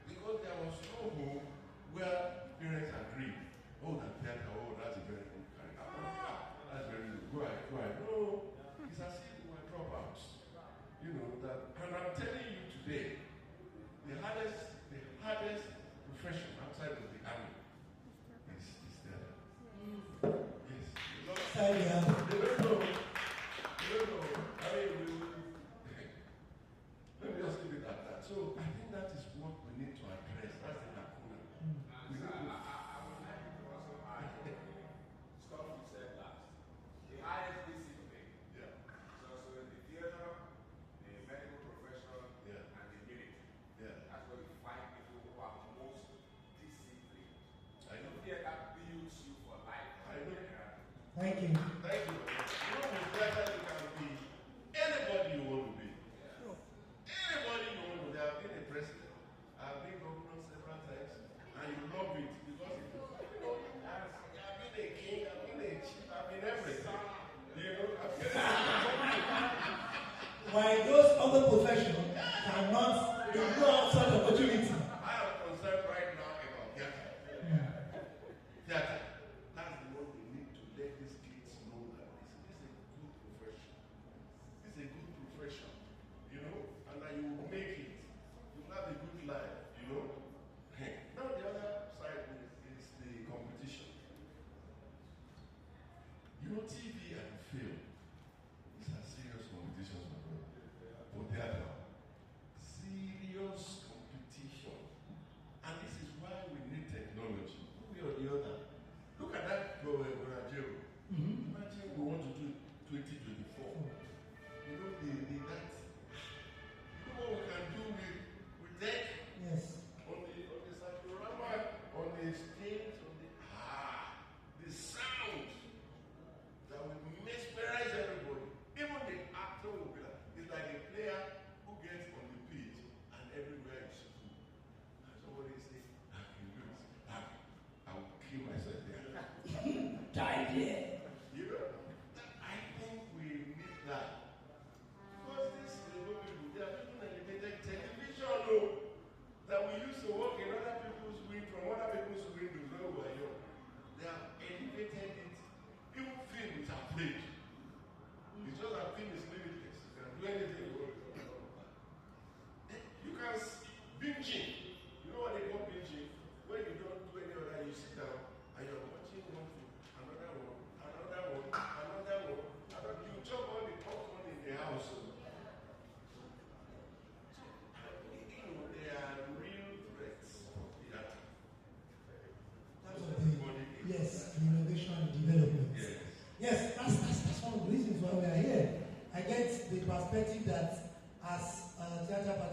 C: Because there was no home where parents agreed, oh, that theater, oh, that's a very good kind. That's very good. Go ahead. No, it's as if we were dropouts. You know that, and I'm telling you today, the hardest profession outside of the army is theater. Yes. They don't know. I mean, let me just leave it at that. So I think that is what we need to address. That's the lacuna. We need to
J: stuff you said last. The highest discipline.
C: Yeah.
J: So in the theater, the medical profession,
C: Yeah.
J: and the military.
C: Yeah.
J: That's where you find people who are most disciplined.
C: I know.
J: Theater builds you for life.
C: I know.
A: Thank you.
C: Thank you. You know, with theater you can be anybody you want to be. Anybody you want to be. I've been a president. I've been governor several times, and you love it because it is, you know, I've been a king, I've been a chief, I've been everything. You know, I've been
A: Why those other professions cannot ignore such opportunity.
C: I am concerned right now about theater.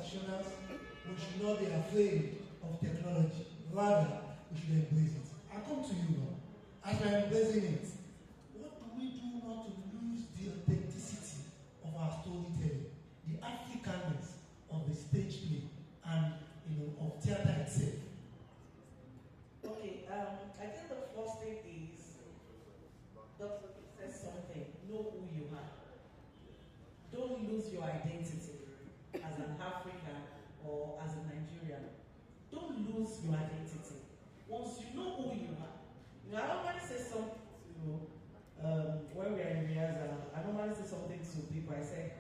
A: practitioners, we should not be afraid of technology. Rather, we should embrace it. I come to you now. As we are embracing it, what do we do not to lose the authenticity of our storytelling, the Africanness of the stage play, and of theater itself?
H: Okay, I think the first thing is, Dr. says something, know who you are. Don't lose your identity as an African or as a Nigerian. Don't lose your identity. Once you know who you are, I normally say something when we are in rehearsal, I normally say something to people. I say,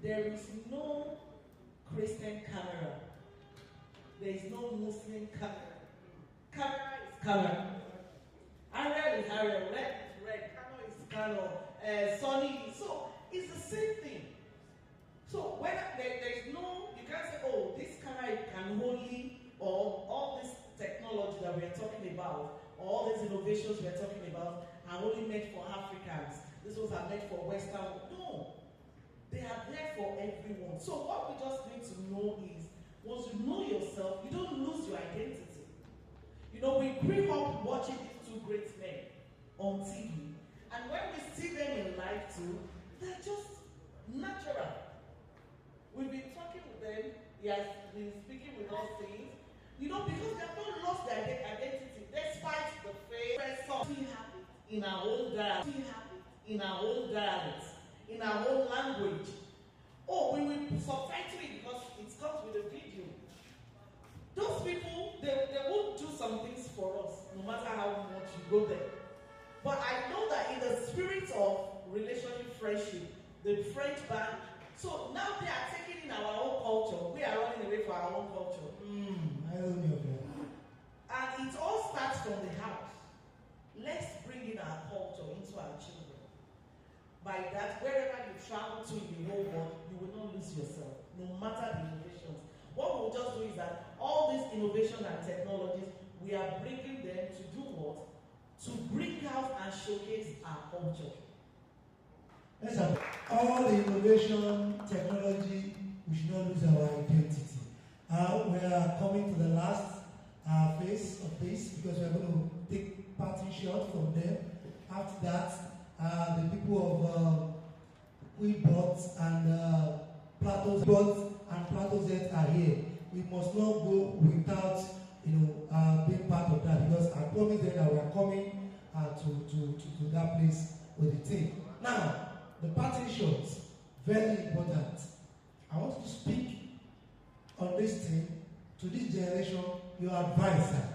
H: there is no Christian camera. There is no Muslim camera. Camera is camera. Ariel is Ariel. Red is red. Kano is Kano. Sunny is. So it's the same thing. So when there is no, you can't say, oh, this camera can only, or all this technology that we are talking about, or all these innovations we are talking about are only meant for Africans. These ones are meant for Western. No. They are there for everyone. So what we just need to know is, once you know yourself, you don't lose your identity. We grew up watching these two great men on TV. And when we see them in life too, they're just natural. We've been talking with them, he has been speaking with us things, because they have not lost their identity, despite the faith. We have it in our own dialect, we have it in our own dialect, in our own language. Oh, we will subtitle it because it comes with a video. Those people, they won't do some things for us, no matter how much you go there. But I know that in the spirit of relationship, friendship, the French band, so now they are taking in our own culture. We are running away from our own culture.
A: I don't know.
H: And it all starts from the house. Let's bring in our culture into our children. By that, wherever you travel to in the whole world, you will not lose yourself, no matter the innovations. What we'll just do is that all these innovations and technologies, we are bringing them to do what? To bring out and showcase our culture.
A: Let's have all the innovation, technology, we should not lose our identity. We are coming to the last phase of this because we are going to take parting shot from them. After that, the people of Queenbots and Plateau Z are here. We must not go without being part of that, because I promised them that we are coming to that place with the team. Now, the parting shots, very important. I want to speak on this thing to this generation, your advisor.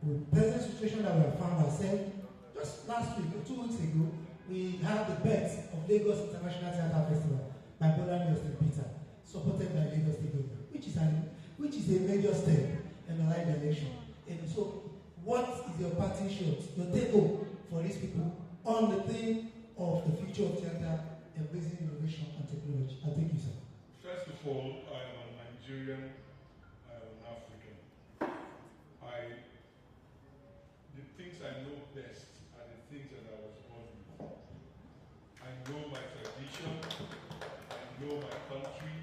A: With the present situation that we have found ourselves, just last week or 2 weeks ago, we had the birth of Lagos International Theatre Festival by Brother Justin Peter, supported by Lagos State Government, which is a major step in the right direction. And so, what is your parting shot, your take home for these people on the theme of the future of theatre, embracing innovation and technology? I thank you, sir.
I: First of all, I am a Nigerian, I am an African. The things I know best are the things that I was born with. I know my tradition, I know my country,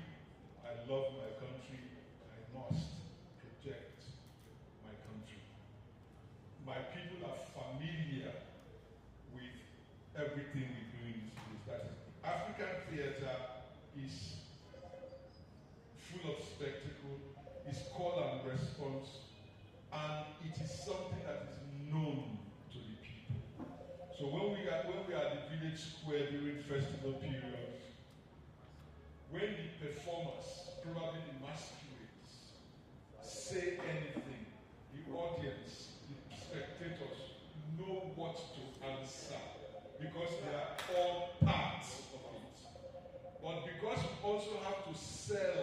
I: I love my country, I must protect my country. My people are familiar with everything we do in this place. That is, African theatre is full of spectacle, is call and response, and it is something that is known to the people. So when we are at the village square during festival periods, when the performers, probably the masquerades, say anything, the audience, the spectators know what to answer, because they are all parts of it. But because we also have to sell